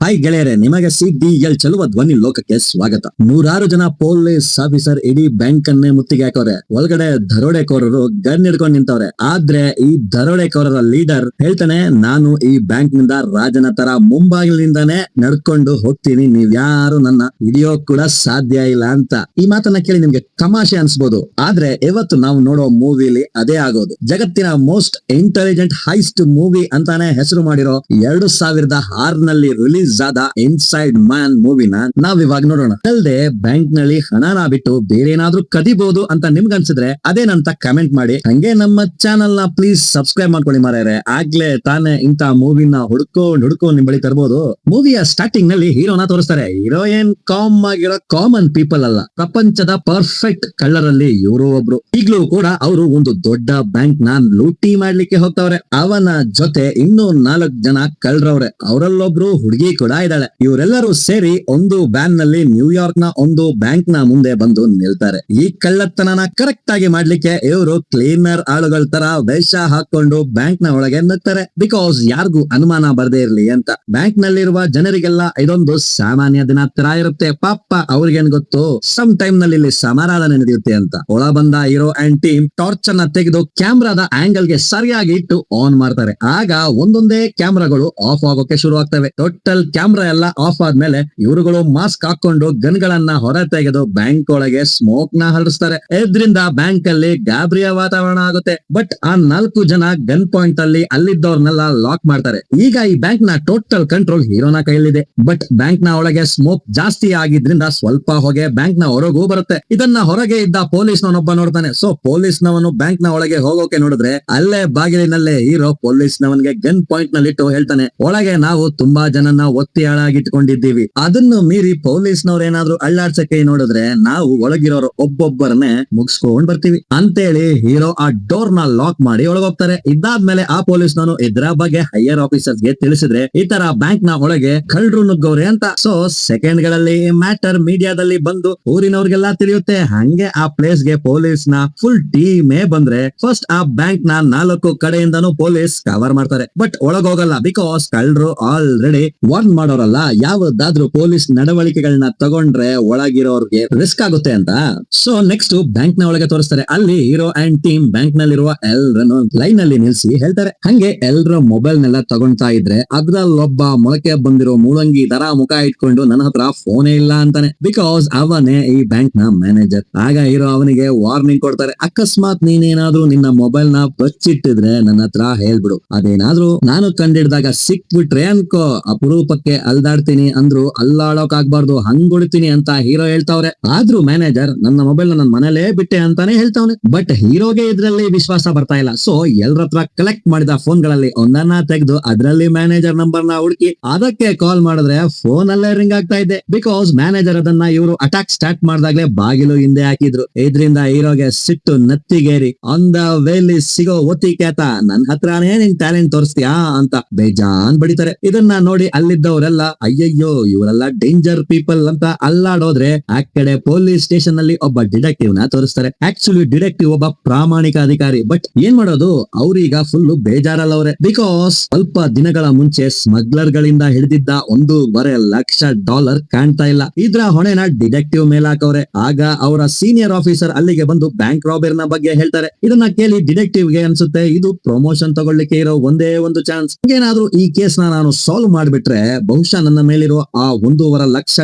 Hi ಗೆಳೆಯರೆ, ನಿಮಗೆ ಸಿಡಿಎಲ್ ಚೆಲುವ ಧ್ವನಿ ಲೋಕಕ್ಕೆ ಸ್ವಾಗತ. ನೂರಾರು ಜನ ಪೊಲೀಸ್ ಆಫೀಸರ್ ಇಡೀ ಬ್ಯಾಂಕ್ ಅನ್ನೇ ಮುತ್ತಿಗೆ ಹಾಕವ್ರೆ. ಒಳಗಡೆ ದರೋಡೆಕೋರರು ಗನ್ ಹಿಡ್ಕೊಂಡು ನಿಂತವ್ರೆ. ಆದ್ರೆ ಈ ದರೋಡೆಕೋರರ ಲೀಡರ್ ಹೇಳ್ತಾನೆ, ನಾನು ಈ ಬ್ಯಾಂಕ್ ನಿಂದ ರಾಜನ ತರ ಮುಂಬಾಗಿಲಿಂದಾನೇ ನಡ್ಕೊಂಡು ಹೋಗ್ತೀನಿ, ನೀವ್ಯಾರು ನನ್ನ ಹಿಡಿಯೋಕ್ ಕೂಡ ಸಾಧ್ಯ ಇಲ್ಲ ಅಂತ. ಈ ಮಾತನ್ನ ಕೇಳಿ ನಿಮ್ಗೆ ತಮಾಷೆ ಅನ್ಸ್ಬೋದು, ಆದ್ರೆ ಇವತ್ತು ನಾವು ನೋಡೋ ಮೂವಿಲಿ ಅದೇ ಆಗೋದು. ಜಗತ್ತಿನ ಮೋಸ್ಟ್ ಇಂಟೆಲಿಜೆಂಟ್ ಹೈಸ್ಟ್ ಮೂವಿ ಅಂತಾನೆ ಹೆಸರು ಮಾಡಿರೋ 2006ನಲ್ಲಿ ರಿಲೀಸ್ ಆದ ಇನ್ಸೈಡ್ ಮ್ಯಾನ್ ಮೂವಿನ ನಾವ್ ಇವಾಗ ನೋಡೋಣ. ಅಲ್ಲದೆ ಬ್ಯಾಂಕ್ ನಲ್ಲಿ ಹಣನ ಬಿಟ್ಟು ಬೇರೆ ಏನಾದ್ರೂ ಕದಿಬಹುದು ಅಂತ ನಿಮ್ಗೆ ಅನ್ಸಿದ್ರೆ ಅದೇನಂತ ಕಮೆಂಟ್ ಮಾಡಿ. ಹಂಗೆ ನಮ್ಮ ಚಾನಲ್ ನ ಪ್ಲೀಸ್ ಸಬ್ಸ್ಕ್ರೈಬ್ ಮಾಡ್ಕೊಳ್ಳಿ ಮಾರ್ಯಾರೆ. ಆಗ್ಲೇ ತಾನೇ ಇಂತ ಮೂವಿನ ಹುಡ್ಕೊಂಡು ನಿಮ್ ಬಳಿ ತರಬಹುದು. ಮೂವಿಯ ಸ್ಟಾರ್ಟಿಂಗ್ ನಲ್ಲಿ ಹೀರೋನ ತೋರಿಸ್ತಾರೆ. ಹೀರೋ ಏನ್ ಕಾಮ್ ಆಗಿರೋ ಕಾಮನ್ ಪೀಪಲ್ ಅಲ್ಲ, ಪ್ರಪಂಚದ ಪರ್ಫೆಕ್ಟ್ ಕಳ್ಳರಲ್ಲಿ ಇವರು ಒಬ್ರು. ಈಗ್ಲೂ ಕೂಡ ಅವರು ಒಂದು ದೊಡ್ಡ ಬ್ಯಾಂಕ್ ನ ಲೂಟಿ ಮಾಡ್ಲಿಕ್ಕೆ ಹೋಗ್ತಾವ್ರೆ. ಅವನ ಜೊತೆ ಇನ್ನೂ 4 ಜನ ಕಳ್ಳರವ್ರೆ. ಅವರಲ್ಲೊಬ್ರು ಹುಡುಗಿ ಕೂಡ ಇದ್ದಾಳೆ. ಇವರೆಲ್ಲರೂ ಸೇರಿ ಒಂದು ವ್ಯಾನ್ ನಲ್ಲಿ ನ್ಯೂಯಾರ್ಕ್ ನ ಒಂದು ಬ್ಯಾಂಕ್ ನ ಮುಂದೆ ಬಂದು ನಿಲ್ತಾರೆ. ಈ ಕಳ್ಳತನನ ಕರೆಕ್ಟ್ ಆಗಿ ಮಾಡ್ಲಿಕ್ಕೆ ಇವರು ಕ್ಲೀನರ್ ಆಳುಗಳ ತರ ವೇಷ ಹಾಕೊಂಡು ಬ್ಯಾಂಕ್ ನ ಒಳಗೆ ನುಗ್ತಾರೆ. ಬಿಕಾಸ್ ಯಾರಿಗೂ ಅನುಮಾನ ಬರ್ದೇ ಇರ್ಲಿ ಅಂತ. ಬ್ಯಾಂಕ್ ನಲ್ಲಿರುವ ಜನರಿಗೆಲ್ಲ ಇದೊಂದು ಸಾಮಾನ್ಯ ದಿನ ತರ ಇರುತ್ತೆ. ಪಾಪ ಅವ್ರಿಗೇನ್ ಗೊತ್ತು, ಸಮ್ ಟೈಮ್ ನಲ್ಲಿ ಇಲ್ಲಿ ಸಮಾರಾಧನೆ ನಡೆಯುತ್ತೆ ಅಂತ. ಒಳ ಬಂದ ಹೀರೋ ಅಂಡ್ ಟೀಮ್ ಟಾರ್ಚ್ ಅನ್ನ ತೆಗೆದು ಕ್ಯಾಮ್ರಾದ ಆಂಗಲ್ ಗೆ ಸರಿಯಾಗಿ ಇಟ್ಟು ಆನ್ ಮಾಡ್ತಾರೆ. ಆಗ ಒಂದೊಂದೇ ಕ್ಯಾಮ್ರಾಗಳು ಆಫ್ ಆಗೋಕೆ ಶುರು ಆಗ್ತವೆ. ಟೋಟಲ್ ಕ್ಯಾಮ್ರಾ ಎಲ್ಲ ಆಫ್ ಆದ್ಮೇಲೆ ಇವರುಗಳು ಮಾಸ್ಕ್ ಹಾಕೊಂಡು ಗನ್ ಗಳನ್ನ ಹೊರ ತೆಗೆದು ಬ್ಯಾಂಕ್ ಒಳಗೆ ಸ್ಮೋಕ್ ನ ಹರಡಿಸ್ತಾರೆ. ಇದರಿಂದ ಬ್ಯಾಂಕ್ ಅಲ್ಲಿ ಗಾಬರಿಯ ವಾತಾವರಣ ಆಗುತ್ತೆ. ಬಟ್ ಆ 4 ಜನ ಗನ್ ಪಾಯಿಂಟ್ ಅಲ್ಲಿ ಅಲ್ಲಿದ್ದವ್ರನ್ನೆಲ್ಲ ಲಾಕ್ ಮಾಡ್ತಾರೆ. ಈಗ ಈ ಬ್ಯಾಂಕ್ ನ ಟೋಟಲ್ ಕಂಟ್ರೋಲ್ ಹೀರೋನ ಕೈಯಲ್ಲಿದೆ. ಬಟ್ ಬ್ಯಾಂಕ್ ನ ಒಳಗೆ ಸ್ಮೋಕ್ ಜಾಸ್ತಿ ಆಗಿದ್ರಿಂದ ಸ್ವಲ್ಪ ಹೊಗೆ ಬ್ಯಾಂಕ್ ನ ಹೊರಗೂ ಬರುತ್ತೆ. ಇದನ್ನ ಹೊರಗೆ ಇದ್ದ ಪೊಲೀಸ್ನವನೊಬ್ಬ ನೋಡ್ತಾನೆ. ಸೊ ಪೊಲೀಸ್ನವನು ಬ್ಯಾಂಕ್ ನ ಒಳಗೆ ಹೋಗೋಕೆ ನೋಡಿದ್ರೆ ಅಲ್ಲೇ ಬಾಗಿಲಿನಲ್ಲೇ ಹೀರೋ ಪೊಲೀಸ್ನವನ್ಗೆ ಗನ್ ಪಾಯಿಂಟ್ ನಲ್ಲಿ ಇಟ್ಟು ಹೇಳ್ತಾನೆ, ಒಳಗೆ ನಾವು ತುಂಬಾ ಜನನ್ನ ಒತ್ತಿ ಹಾಳಾಗಿಟ್ಕೊಂಡಿದ್ದೀವಿ. ಅದನ್ನು ಮೀರಿ ಪೊಲೀಸ್ನವ್ರು ಏನಾದ್ರು ಅಳ್ಳಾಡ್ಸಕ್ಕೆ ನೋಡಿದ್ರೆ ನಾವು ಒಳಗಿರೋರು ಒಬ್ಬೊಬ್ಬರನ್ನೇ ಮುಗಿಸ್ಕೊಂಡ್ ಬರ್ತೀವಿ ಅಂತೇಳಿ ಹೀರೋ ಆ ಡೋರ್ ನ ಲಾಕ್ ಮಾಡಿ ಒಳಗೋಗ್ತಾರೆ. ಇದಾದ್ಮೇಲೆ ಆ ಪೊಲೀಸ್ನವನು ಇದ್ರ ಬಗ್ಗೆ ಹೈಯರ್ ಆಫೀಸರ್ಸ್ ಗೆ ತಿಳಿಸಿದ್ರೆ ಈ ತರ ಬ್ಯಾಂಕ್ ನ ಒಳಗೆ ಕಳ್ಳರು ನುಗ್ಗವ್ರೆ ಅಂತ. ಸೊ ಸೆಕೆಂಡ್ ಗಳಲ್ಲಿ ಮ್ಯಾಟರ್ ಮೀಡಿಯಾದಲ್ಲಿ ಬಂದು ಊರಿನವ್ರಿಗೆಲ್ಲ ತಿಳಿಯುತ್ತೆ. ಹಂಗೆ ಆ ಪ್ಲೇಸ್ ಗೆ ಪೊಲೀಸ್ ನ ಫುಲ್ ಟೀಮೇ ಬಂದ್ರೆ ಫಸ್ಟ್ ಆ ಬ್ಯಾಂಕ್ ನ 4 ಕಡೆಯಿಂದನೂ ಪೊಲೀಸ್ ಕವರ್ ಮಾಡ್ತಾರೆ. ಬಟ್ ಒಳಗೋಗಲ್ಲ, ಬಿಕಾಸ್ ಕಳ್ಳರು ಆಲ್ರೆಡಿ ವಾರ್ನ್ ಮಾಡೋರಲ್ಲ, ಯಾವ್ದಾದ್ರು ಪೊಲೀಸ್ ನಡವಳಿಕೆಗಳನ್ನ ತಗೊಂಡ್ರೆ ಒಳಗಿರೋರ್ಗೆ ರಿಸ್ಕ್ ಆಗುತ್ತೆ ಅಂತ. ಸೊ ನೆಕ್ಸ್ಟ್ ಬ್ಯಾಂಕ್ ನ ಒಳಗೆ ತೋರಿಸ್ತಾರೆ. ಅಲ್ಲಿ ಹೀರೋ ಅಂಡ್ ಟೀಮ್ ಬ್ಯಾಂಕ್ ನಲ್ಲಿರುವ ಎಲ್ರನ್ನು ಲೈನ್ ಅಲ್ಲಿ ನಿಲ್ಸಿ ಹೇಳ್ತಾರೆ. ಹಂಗೆ ಎಲ್ರ ಮೊಬೈಲ್ ನೆಲ್ಲ ತಗೊಂತಾ ಇದ್ರೆ ಅದ್ರಲ್ಲೊಬ್ಬ ಮೊಳಕೆ ಬಂದಿರೋ ಮೂಲಂಗಿ ತರ ಮುಖ ಇಟ್ಕೊಂಡು ನನ್ನ ಹತ್ರ ಫೋನೇ ಇಲ್ಲ ಅಂತಾನೆ. ಬಿಕಾಸ್ ಅವನೇ ಈ ಬ್ಯಾಂಕ್ ನ ಮ್ಯಾನೇಜರ್. ಆಗ ಹೀರೋ ಅವನಿಗೆ ವಾರ್ನಿಂಗ್ ಕೊಡ್ತಾರೆ, ಅಕಸ್ಮಾತ್ ನೀನೇನಾದ್ರೂ ನಿನ್ನ ಮೊಬೈಲ್ ನ ಬಚ್ಚಿಟ್ಟಿದ್ರೆ ನನ್ನ ಹತ್ರ ಹೇಳ್ಬಿಡು. ಅದೇನಾದ್ರೂ ನಾನು ಕಂಡಿಡ್ದಾಗ ಸಿಕ್ಬಿಟ್ರೆ ಅನ್ಕೋ, ಅಪರೂಪಕ್ಕೆ ಅಲ್ದಾಡ್ತೀನಿ ಅಂದ್ರು ಅಲ್ಲಾಡೋಕ್ ಆಗ್ಬಾರ್ದು, ಹಂಗ್ ಹೊಡಿತೀನಿ ಅಂತ ಹೀರೋ ಹೇಳ್ತಾವ್ರೆ. ಆದ್ರೂ ಮ್ಯಾನೇಜರ್ ನನ್ನ ಮೊಬೈಲ್ ನನ್ನ ಮನೇಲೇ ಬಿಟ್ಟೆ ಅಂತಾನೆ ಹೇಳ್ತಾವ್ನೆ. ಬಟ್ ಹೀರೋಗೆ ಇದ್ರಲ್ಲಿ ವಿಶ್ವಾಸ ಬರ್ತಾ ಇಲ್ಲ. ಸೊ ಎಲ್ರ ಹತ್ರ ಕಲೆಕ್ಟ್ ಮಾಡಿದ ಫೋನ್ ಗಳಲ್ಲಿ ಒಂದನ್ನ ತೆಗೆದು ಅದ್ರಲ್ಲಿ ಮ್ಯಾನೇಜರ್ ನಂಬರ್ ನ ಹುಡುಕಿ ಅದಕ್ಕೆ ಕಾಲ್ ಮಾಡಿದ್ರೆ ಫೋನ್ ಅಲ್ಲೇ ರಿಂಗ್ ಆಗ್ತಾ ಇದೆ. ಬಿಕಾಸ್ ಮ್ಯಾನೇಜರ್ ಅದನ್ನ ಇವರು ಅಟ್ಯಾಕ್ ಸ್ಟಾರ್ಟ್ ಮಾಡಿದಾಗ್ಲೇ ಬಾಗಿಲು ಹಿಂದೆ ಹಾಕಿದ್ರು. ಇದರಿಂದ ಹೀರೋಗೆ ಸಿಟ್ಟು ನತ್ತಿಗೇರಿ ಆನ್ ದ ವೇಲಿ ಸಿಗೋ ಒತ್ತಿಕೇತ, ನನ್ ಹತ್ರನೇ ನಿನ್ ಟ್ಯಾಲೆಂಟ್ ತೋರಿಸ್ತೀಯಾ ಅಂತ ಬೇಜಾನ್ ಬಡಿತಾರೆ. ಇದನ್ನ ನೋಡಿ ಅಲ್ಲಿದ್ದವರೆಲ್ಲ ಅಯ್ಯಯ್ಯೋ ಇವರೆಲ್ಲ ಡೇಂಜರ್ ಪೀಪಲ್ ಅಂತ ಅಲ್ಲಾಡೋದ್ರೆ ಆ ಕಡೆ ಪೊಲೀಸ್ ಸ್ಟೇಷನ್ ನಲ್ಲಿ ಒಬ್ಬ ಡಿಟೆಕ್ಟಿವ್ ನ ತೋರಿಸ್ತಾರೆ. ಆಕ್ಚುಲಿ ಡಿಟೆಕ್ಟಿವ್ ಒಬ್ಬ ಪ್ರಾಮಾಣಿಕ ಅಧಿಕಾರಿ. ಬಟ್ ಏನ್ ಮಾಡೋದು, ಅವ್ರೀಗ ಫುಲ್ ಬೇಜಾರಲ್ಲವ್ರೆ. ಬಿಕಾಸ್ ಸ್ವಲ್ಪ ದಿನಗಳ ಮುಂಚೆ ಸ್ಮಗ್ಲರ್ ಗಳಿಂದ ಹಿಡಿದಿದ್ದ $1.5 ಲಕ್ಷ ಕಾಣ್ತಾ ಇಲ್ಲ. ಇದ್ರ ಹೊಣೆನ ಡಿಟೆಕ್ಟಿವ್ ಮೇಲೆ ಹಾಕವ್ರೆ. ಆಗ ಅವರ ಸೀನಿಯರ್ ಆಫೀಸರ್ ಅಲ್ಲಿಗೆ ಬಂದು ಬ್ಯಾಂಕ್ ರಾಬರಿ ನ ಬಗ್ಗೆ ಹೇಳ್ತಾರೆ. ಇದನ್ನ ಕೇಳಿ ಡಿಟೆಕ್ಟಿವ್ ಗೆ ಅನ್ಸುತ್ತೆ ಇದು ಪ್ರಮೋಷನ್ ತಗೊಳ್ಳಿಕ್ಕೆ ಇರೋ ಒಂದೇ ಒಂದು ಚಾನ್ಸ್. ಏನಾದ್ರೂ ಈ ಕೇಸ್ ನಾನು ಸಾಲ್ವ್ ಮಾಡ್ಬಿಟ್ರೆ ಬಹುಶಃ ನನ್ನ ಮೇಲಿರೋ ಆ $1.5 ಲಕ್ಷ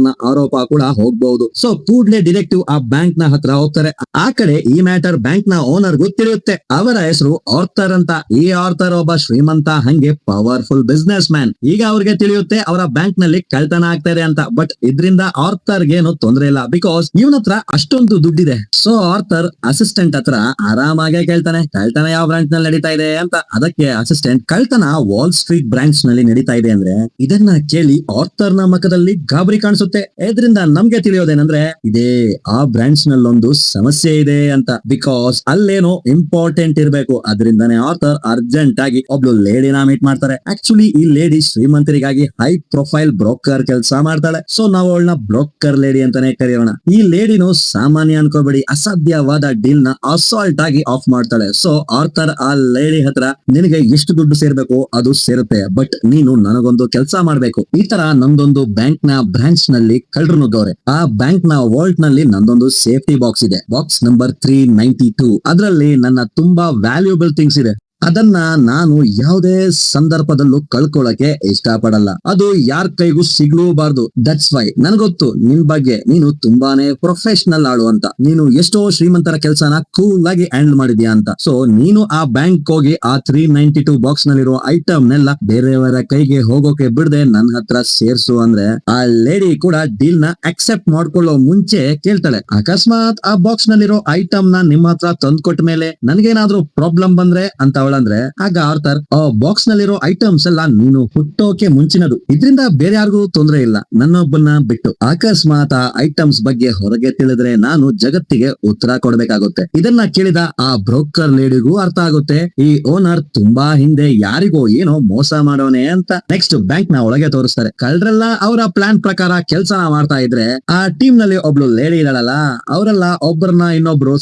ನ ಆರೋಪ ಕೂಡ ಹೋಗ್ಬಹುದು. ಸೊ ಕೂಡ್ಲೆ ಡಿಟೆಕ್ಟಿವ್ ಆ ಬ್ಯಾಂಕ್ ನ ಹತ್ರ ಹೋಗ್ತಾರೆ. ಆ ಕಡೆ ಈ ಮ್ಯಾಟರ್ ಬ್ಯಾಂಕ್ ನ ಓನರ್ ಗೊತ್ತಿರುತ್ತೆ. ಅವರ ಹೆಸರು ಆರ್ಥರ್ ಅಂತ. ಈ ಆರ್ಥರ್ ಒಬ್ಬ ಶ್ರೀಮಂತ, ಹಂಗೆ ಪವರ್ಫುಲ್ ಬಿಸ್ನೆಸ್ ಮ್ಯಾನ್. ಈಗ ಅವ್ರಿಗೆ ತಿಳಿಯುತ್ತೆ ಅವರ ಬ್ಯಾಂಕ್ ನಲ್ಲಿ ಕಳ್ತನ ಆಗ್ತಾ ಇದೆ ಅಂತ. ಬಟ್ ಇದರಿಂದ ಆರ್ಥರ್ ಗೇನು ತೊಂದ್ರೆ ಇಲ್ಲ, ಬಿಕಾಸ್ ಇವನ ಹತ್ರ ಅಷ್ಟೊಂದು ದುಡ್ಡಿದೆ. ಸೊ ಆರ್ಥರ್ ಅಸಿಸ್ಟೆಂಟ್ ಹತ್ರ ಆರಾಮಾಗೆ ಕೇಳ್ತಾನೆ, ಕಳ್ತನ ಯಾವ ಬ್ರಾಂಚ್ ನಲ್ಲಿ ನಡೀತಾ ಇದೆ ಅಂತ. ಅದಕ್ಕೆ ಅಸಿಸ್ಟೆಂಟ್, ಕಳ್ತನ ವಾಲ್ ಸ್ಟ್ರೀಟ್ ಬ್ರಾಂಚ್ ನಲ್ಲಿ ನಡೀತಾ ಇದೆ ಅಂದ್ರೆ. ಇದನ್ನ ಕೇಳಿ ಆರ್ಥರ್ ನ ಮುಖದಲ್ಲಿ ಗಾಬರಿ ಕಾಣಿಸುತ್ತೆ. ಇದರಿಂದ ನಮ್ಗೆ ತಿಳಿಯೋದೇನಂದ್ರೆ ಇದೇ ಆ ಬ್ರಾಂಚ್ ನಲ್ಲೊಂದು ಸಮಸ್ಯೆ ಇದೆ ಅಂತ. ಬಿಕಾಸ್ ಅಲ್ಲೇನೋ ಇಂಪಾರ್ಟೆಂಟ್ ಇರ್ಬೇಕು. ಅದರಿಂದಾನೇ ಆರ್ಥರ್ ಅರ್ಜೆಂಟ್ ಆಗಿ ಒಬ್ಳು ಲೇಡಿನ ಮೀಟ್ ಮಾಡ್ತಾರೆ. ಆಕ್ಚುಲಿ ಈ ಲೇಡಿ ಶ್ರೀಮಂತರಿಗಾಗಿ ಹೈ ಪ್ರೊಫೈಲ್ ಬ್ರೋಕರ್ ಕೆಲಸ ಮಾಡ್ತಾಳೆ. ಸೊ ನಾವು ಅವಳನ್ನ ಬ್ರೋಕರ್ ಲೇಡಿ ಅಂತಾನೆ ಕರೆಯೋಣ. ಈ ಲೇಡಿನು ಸಾಮಾನ್ಯ ಅನ್ಕೋಬೇಡಿ, ಅಸಾಧ್ಯವಾದ ಡೀಲ್ ನ ಅಸಾಲ್ಟ್ ಆಗಿ ಆಫ್ ಮಾಡ್ತಾಳೆ. ಸೊ ಆರ್ಥರ್ ಆ ಲೇಡಿ ಹತ್ರ, ನಿನಗೆ ಎಷ್ಟು ದುಡ್ಡು ಸೇರ್ಬೇಕು ಅದು ಸೇರುತ್ತೆ, ಬಟ್ ನೀನು ನನಗೊಂದು ಕೆಲಸ ಕೆಲಸ ಮಾಡ್ಬೇಕು. ಈ ತರ ನಂದೊಂದು ಬ್ಯಾಂಕ್ ನ ಬ್ರಾಂಚ್ ನಲ್ಲಿ ಕಳ್ಳರು ನುಗ್ಗವ್ರೆ. ಆ ಬ್ಯಾಂಕ್ ನ ವಾಲ್ಟ್ ನಲ್ಲಿ ನಂದೊಂದು ಸೇಫ್ಟಿ ಬಾಕ್ಸ್ ಇದೆ, ಬಾಕ್ಸ್ ನಂಬರ್ 392. ಅದರಲ್ಲಿ ನನ್ನ ತುಂಬಾ ವ್ಯಾಲ್ಯೂಬಲ್ ಥಿಂಗ್ಸ್ ಇದೆ. ಅದನ್ನ ನಾನು ಯಾವುದೇ ಸಂದರ್ಭದಲ್ಲೂ ಕಳ್ಕೊಳ್ಳಕ್ಕೆ ಇಷ್ಟಪಡಲ್ಲ. ಅದು ಯಾರ ಕೈಗೂ ಸಿಗ್ಲೂಬಾರ್ದು. ದಟ್ಸ್ ವೈ ನನ್ಗೊತ್ತು ನಿನ್ ಬಗ್ಗೆ ನೀನು ತುಂಬಾನೇ ಪ್ರೊಫೆಷನಲ್ ಆಳು ಅಂತ. ನೀನು ಎಷ್ಟೋ ಶ್ರೀಮಂತರ ಕೆಲಸನ ಕೂಲ್ ಆಗಿ ಹ್ಯಾಂಡಲ್ ಮಾಡಿದ್ಯಾ ಅಂತ. ಸೊ ನೀನು ಆ ಬ್ಯಾಂಕ್ ಹೋಗಿ ಆ 392 ಬಾಕ್ಸ್ ನಲ್ಲಿರೋ ಐಟಮ್ ನೆಲ್ಲ ಬೇರೆಯವರ ಕೈಗೆ ಹೋಗೋಕೆ ಬಿಡದೆ ನನ್ನ ಹತ್ರ ಸೇರ್ಸು ಅಂದ್ರೆ ಆ ಲೇಡಿ ಕೂಡ ಡೀಲ್ ನ ಅಕ್ಸೆಪ್ಟ್ ಮಾಡ್ಕೊಳ್ಳೋ ಮುಂಚೆ ಕೇಳ್ತಾಳೆ, ಅಕಸ್ಮಾತ್ ಆ ಬಾಕ್ಸ್ ನಲ್ಲಿರೋ ಐಟಮ್ ನ ನಿಮ್ಮ ಹತ್ರ ತಂದ್ಕೊಟ್ಟ ಮೇಲೆ ನನ್ಗೇನಾದ್ರೂ ಪ್ರಾಬ್ಲಮ್ ಬಂದ್ರೆ ಅಂತ ಅಂದ್ರೆ ಆಗ ಆರ್ಥರ್, ಆ ಬಾಕ್ಸ್ ನಲ್ಲಿರೋ ಐಟಮ್ಸ್ ಎಲ್ಲ ನೀನು ಹುಟ್ಟೋಕೆ ಮುಂಚಿನದು, ಇದ್ರಿಂದ ಬೇರೆ ಯಾರಿಗೂ ತೊಂದರೆ ಇಲ್ಲ ನನ್ನೊಬ್ಬನ ಬಿಟ್ಟು. ಅಕಸ್ಮಾತ್ ಆ ಐಟಮ್ಸ್ ಬಗ್ಗೆ ಹೊರಗೆ ತಿಳಿದ್ರೆ ನಾನು ಜಗತ್ತಿಗೆ ಉತ್ತರ ಕೊಡ್ಬೇಕಾಗುತ್ತೆ. ಇದನ್ನ ಕೇಳಿದ ಆ ಬ್ರೋಕರ್ ಲೇಡಿಗೂ ಅರ್ಥ ಆಗುತ್ತೆ, ಈ ಓನರ್ ತುಂಬಾ ಹಿಂದೆ ಯಾರಿಗೋ ಏನೋ ಮೋಸ ಮಾಡೋನೆ ಅಂತ. ನೆಕ್ಸ್ಟ್ ಬ್ಯಾಂಕ್ ನ ಒಳಗೆ ತೋರಿಸ್ತಾರೆ. ಕಳ್ಳರೆಲ್ಲ ಅವರ ಪ್ಲಾನ್ ಪ್ರಕಾರ ಕೆಲಸ ಮಾಡ್ತಾ ಇದ್ರೆ ಆ ಟೀಮ್ ನಲ್ಲಿ ಒಬ್ಳು ಲೇಡಿ ಇರಲ್ಲ, ಅವರೆಲ್ಲ ಒಬ್ಬರನ್ನ ಇನ್ನೊಬ್ರು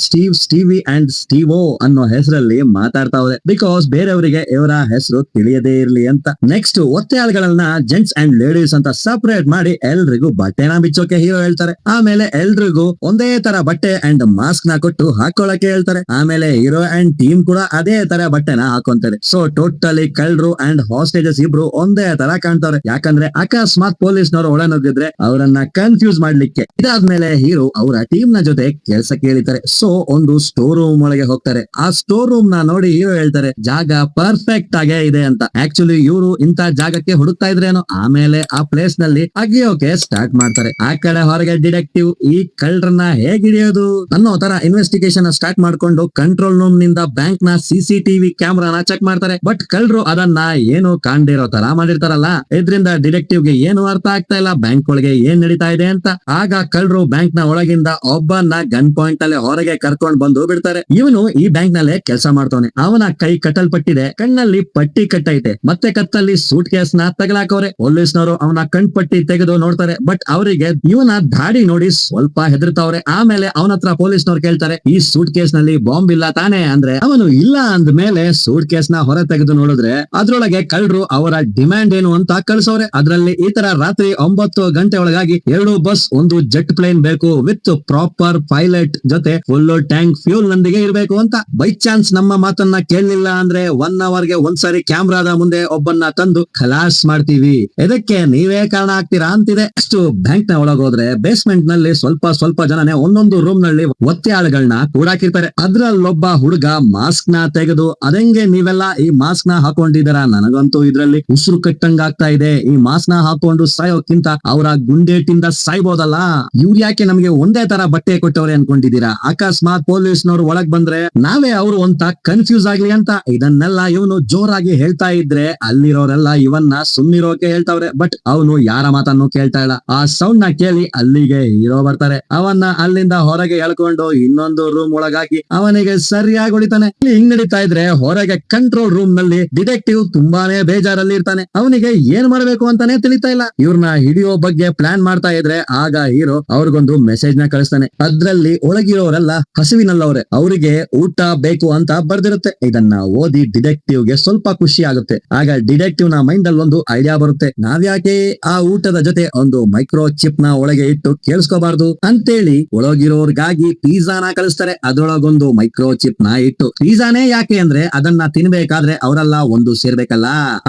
ಸ್ಟೀವಿ ಅಂಡ್ ಸ್ಟೀವೋ ಅನ್ನೋ ಹೆಸರಲ್ಲಿ ಮಾತಾಡ್ತಾವ್ರೆ. ಬಿಕಾಸ್ ಬೇರೆಯವರಿಗೆ ಇವರ ಹೆಸರು ತಿಳಿಯದೇ ಇರ್ಲಿ ಅಂತ. ನೆಕ್ಸ್ಟ್ ಒತ್ತೆಯಾಳುಗಳನ್ನ ಜೆಂಟ್ಸ್ ಅಂಡ್ ಲೇಡೀಸ್ ಅಂತ ಸಪರೇಟ್ ಮಾಡಿ ಎಲ್ರಿಗೂ ಬಟ್ಟೆನ ಬಿಚ್ಚೋಕೆ ಹೀರೋ ಹೇಳ್ತಾರೆ. ಆಮೇಲೆ ಎಲ್ರಿಗೂ ಒಂದೇ ತರ ಬಟ್ಟೆ ಅಂಡ್ ಮಾಸ್ಕ್ ನ ಕೊಟ್ಟು ಹಾಕೊಳ್ಳಕ್ಕೆ ಹೇಳ್ತಾರೆ. ಆಮೇಲೆ ಹೀರೋ ಅಂಡ್ ಟೀಮ್ ಕೂಡ ಅದೇ ತರ ಬಟ್ಟೆನ ಹಾಕೊಂತಾರೆ. ಸೊ ಟೋಟಲಿ ಕಳ್ಳರು ಅಂಡ್ ಹಾಸ್ಟೇಜಸ್ ಇಬ್ರು ಒಂದೇ ತರ ಕಾಣ್ತಾರೆ. ಯಾಕಂದ್ರೆ ಅಕಸ್ಮಾತ್ ಪೊಲೀಸ್ನವರು ಒಳ ನುಗ್ಗಿದ್ರೆ ಅವರನ್ನ ಕನ್ಫ್ಯೂಸ್ ಮಾಡ್ಲಿಕ್ಕೆ. ಇದಾದ್ಮೇಲೆ ಹೀರೋ ಅವರ ಟೀಮ್ ನ ಜೊತೆ ಕೆಲಸ ಕೇಳಿತಾರೆ. ಸೊ ಒಂದು ಸ್ಟೋರ್ ರೂಮ್ ಒಳಗೆ ಹೋಗ್ತಾರೆ. ಆ ಸ್ಟೋರ್ ರೂಮ್ ನ ನೋಡಿ ಹೀರೋ ಹೇಳ್ತಾರೆ, ಜಾಗ ಪರ್ಫೆಕ್ಟ್ ಆಗೇ ಇದೆ ಅಂತ. ಆಕ್ಚುಲಿ ಇವರು ಇಂತ ಜಾಗಕ್ಕೆ ಹುಡುಕ್ತಾ ಇದ್ರೇನೋ. ಆಮೇಲೆ ಆ ಪ್ಲೇಸ್ ನಲ್ಲಿ ಅಗಿಯೋಕೆ ಸ್ಟಾರ್ಟ್ ಮಾಡ್ತಾರೆ. ಆ ಕಡೆ ಹೊರಗೆ ಡಿಟೆಕ್ಟಿವ್ ಈ ಕಳ್ಳರನ್ನ ಹೇಗ್ ಹಿಡಿಯೋದು ಅನ್ನೋ ತರ ಇನ್ವೆಸ್ಟಿಗೇಷನ್ ಸ್ಟಾರ್ಟ್ ಮಾಡ್ಕೊಂಡು ಕಂಟ್ರೋಲ್ ರೂಮ್ ನಿಂದ ಬ್ಯಾಂಕ್ ನ ಸಿಸಿಟಿವಿ ಕ್ಯಾಮ್ರಾನ ಚೆಕ್ ಮಾಡ್ತಾರೆ. ಬಟ್ ಕಳ್ಳರು ಅದನ್ನ ಏನು ಕಾಣ್ದಿರೋ ತರ ಮಾಡಿರ್ತಾರಲ್ಲ, ಇದ್ರಿಂದ ಡಿಟೆಕ್ಟಿವ್ ಗೆ ಏನು ಅರ್ಥ ಆಗ್ತಾ ಇಲ್ಲ ಬ್ಯಾಂಕ್ ಒಳಗೆ ಏನ್ ನಡೀತಾ ಇದೆ ಅಂತ. ಆಗ ಕಳ್ಳರು ಬ್ಯಾಂಕ್ ನ ಒಳಗಿಂದ ಒಬ್ಬನ ಗನ್ ಪಾಯಿಂಟ್ ಅಲ್ಲಿ ಹೊರಗೆ ಕರ್ಕೊಂಡ್ ಬಂದು ಬಿಡ್ತಾರೆ. ಇವನು ಈ ಬ್ಯಾಂಕ್ ನಲ್ಲೇ ಕೆಲಸ ಮಾಡ್ತಾನೆ. ಅವನ ಕೈ ಕಟ್ಟಲ್ಪಟ್ಟಿದೆ, ಕಣ್ಣಲ್ಲಿ ಪಟ್ಟಿ ಕಟ್ಟೈತೆ, ಮತ್ತೆ ಕತ್ತಲ್ಲಿ ಸೂಟ್ ಕೇಸ್ ನ ತಗಲಾಕವ್ರೆ. ಪೊಲೀಸ್ನವರು ಅವನ ಕಣ್ ಪಟ್ಟಿ ತೆಗೆದು ನೋಡ್ತಾರೆ. ಬಟ್ ಅವರಿಗೆ ಇವನ ದಾಡಿ ನೋಡಿ ಸ್ವಲ್ಪ ಹೆದರ್ತಾವ್ರೆ. ಆಮೇಲೆ ಅವನ ಹತ್ರ ಪೊಲೀಸ್ನವ್ರು ಕೇಳ್ತಾರೆ, ಈ ಸೂಟ್ ಕೇಸ್ ನಲ್ಲಿ ಬಾಂಬ್ ಇಲ್ಲ ತಾನೇ ಅಂದ್ರೆ ಅವನು ಇಲ್ಲ ಅಂದ ಮೇಲೆ ಸೂಟ್ ಕೇಸ್ ನ ಹೊರ ತೆಗೆದು ನೋಡಿದ್ರೆ ಅದ್ರೊಳಗೆ ಕಳ್ಳರು ಅವರ ಡಿಮ್ಯಾಂಡ್ ಏನು ಅಂತ ಕಳ್ಸವ್ರೆ. ಅದ್ರಲ್ಲಿ ಈ ತರ ರಾತ್ರಿ 9 ಗಂಟೆ ಒಳಗಾಗಿ 2 ಬಸ್, 1 ಜೆಟ್ ಪ್ಲೇನ್ ಬೇಕು ವಿತ್ ಪ್ರಾಪರ್ ಪೈಲಟ್ ಜೊತೆ ಫುಲ್ ಟ್ಯಾಂಕ್ ಫ್ಯೂಲ್ ನೊಂದಿಗೆ ಇರಬೇಕು ಅಂತ. ಬೈ ಚಾನ್ಸ್ ನಮ್ಮ ಮಾತನ್ನ ಕೇಳಲಿಲ್ಲ ಅಂದ್ರೆ 1 ಅವರ್ ಗೆ ಒಂದ್ಸರಿ ಕ್ಯಾಮ್ರಾದ ಮುಂದೆ ಒಬ್ಬನ್ನ ತಂದು ಖಲಾಸ್ ಮಾಡ್ತೀವಿ, ಇದಕ್ಕೆ ನೀವೇ ಕಾರಣ ಆಗ್ತೀರಾ ಅಂತಿದೆ. ಅಷ್ಟು ಬ್ಯಾಂಕ್ ನ ಒಳಗೋದ್ರೆ ಬೇಸ್ಮೆಂಟ್ ನಲ್ಲಿ ಸ್ವಲ್ಪ ಜನನೇ ಒಂದೊಂದು ರೂಮ್ ನಲ್ಲಿ ಒತ್ತೆಯಾಳುಗಳನ್ನ ಕೂಡಾಕಿರ್ತಾರೆ. ಅದ್ರಲ್ಲೊಬ್ಬ ಹುಡುಗ ಮಾಸ್ಕ್ ನ ತೆಗೆದು, ಅದಂಗೆ ನೀವೆಲ್ಲ ಈ ಮಾಸ್ಕ್ ನ ಹಾಕೊಂಡಿದ್ದೀರಾ, ನನಗಂತೂ ಇದ್ರಲ್ಲಿ ಉಸಿರು ಕಟ್ಟಂಗ ಆಗ್ತಾ ಇದೆ, ಈ ಮಾಸ್ಕ್ ನ ಹಾಕೊಂಡು ಸಾಯೋಕ್ಕಿಂತ ಅವರ ಗುಂಡೇಟಿಂದ ಸಾಯ್ಬೋದಲ್ಲ, ಇವ್ರು ಯಾಕೆ ನಮ್ಗೆ ಒಂದೇ ತರ ಬಟ್ಟೆ ಕೊಟ್ಟವ್ರೆ ಅನ್ಕೊಂಡಿದ್ದೀರಾ, ಅಕಸ್ಮಾತ್ ಪೊಲೀಸ್ನವ್ರು ಒಳಗ್ ಬಂದ್ರೆ ನಾವೇ ಅವರು ಅಂತ ಕನ್ಫ್ಯೂಸ್ ಆಗ್ಲಿ ಅಂತ. ಇದನ್ನೆಲ್ಲ ಇವನು ಜೋರಾಗಿ ಹೇಳ್ತಾ ಇದ್ರೆ ಅಲ್ಲಿರೋರೆಲ್ಲ ಇವನ್ನ ಸುಮ್ನಿರೋಕೆ ಹೇಳ್ತಾವ್ರೆ. ಬಟ್ ಅವನು ಯಾರ ಮಾತನ್ನು ಕೇಳ್ತಾ ಇಲ್ಲ. ಆ ಸೌಂಡ್ ನ ಕೇಳಿ ಅಲ್ಲಿಗೆ ಹೀರೋ ಬರ್ತಾರೆ. ಅವನ್ನ ಅಲ್ಲಿಂದ ಹೊರಗೆ ಎಳ್ಕೊಂಡು ಇನ್ನೊಂದು ರೂಮ್ ಒಳಗಾಗಿ ಅವನಿಗೆ ಸರಿಯಾಗಿ ಹೊಡಿತಾನೆ. ಹಿಂಗ್ ನಡೀತಾ ಇದ್ರೆ ಹೊರಗೆ ಕಂಟ್ರೋಲ್ ರೂಮ್ ನಲ್ಲಿ ಡಿಟೆಕ್ಟಿವ್ ತುಂಬಾನೇ ಬೇಜಾರಲ್ಲಿ ಇರ್ತಾನೆ. ಅವನಿಗೆ ಏನ್ ಮಾಡ್ಬೇಕು ಅಂತಾನೆ ತಿಳಿತಾ ಇಲ್ಲ. ಇವ್ರನ್ನ ಹಿಡಿಯೋ ಬಗ್ಗೆ ಪ್ಲಾನ್ ಮಾಡ್ತಾ ಇದ್ರೆ ಆಗ ಹೀರೋ ಅವ್ರಿಗೊಂದು ಮೆಸೇಜ್ ನ ಕಳಿಸ್ತಾನೆ. ಅದ್ರಲ್ಲಿ ಒಳಗಿರೋರೆಲ್ಲ ಹಸಿವಿನಲ್ಲವ್ರೆ, ಅವರಿಗೆ ಊಟ ಬೇಕು ಅಂತ ಬರ್ದಿರುತ್ತೆ. ಇದನ್ನ ಓದಿ ಡಿಟೆಕ್ಟಿವ್ ಗೆ ಸ್ವಲ್ಪ ಖುಷಿ ಆಗುತ್ತೆ. ಆಗ ಡಿಟೆಕ್ಟಿವ್ ನ ಮೈಂಡ್ ಅಲ್ಲಿ ಒಂದು ಐಡಿಯಾ ಬರುತ್ತೆ, ನಾವ್ಯಾಕೆ ಆ ಊಟದ ಜೊತೆ ಒಂದು ಮೈಕ್ರೋ ಚಿಪ್ ನ ಒಳಗೆ ಇಟ್ಟು ಕೇಳಿಸ್ಕೋಬಾರ್ದು ಅಂತೇಳಿ ಒಳಗಿರೋರ್ಗಾಗಿ ಪಿಜ್ಜಾನ ಕಳಿಸ್ತಾರೆ. ಅದ್ರೊಳಗೊಂದು ಮೈಕ್ರೋ ಚಿಪ್ ನ ಇಟ್ಟು, ಪಿಜ್ಜಾನೇ ಯಾಕೆ ಅಂದ್ರೆ ಅದನ್ನ ತಿನ್ಬೇಕಾದ್ರೆ ಅವರೆಲ್ಲ ಒಂದು ಸೇರ್ಬೇಕಲ್ಲ,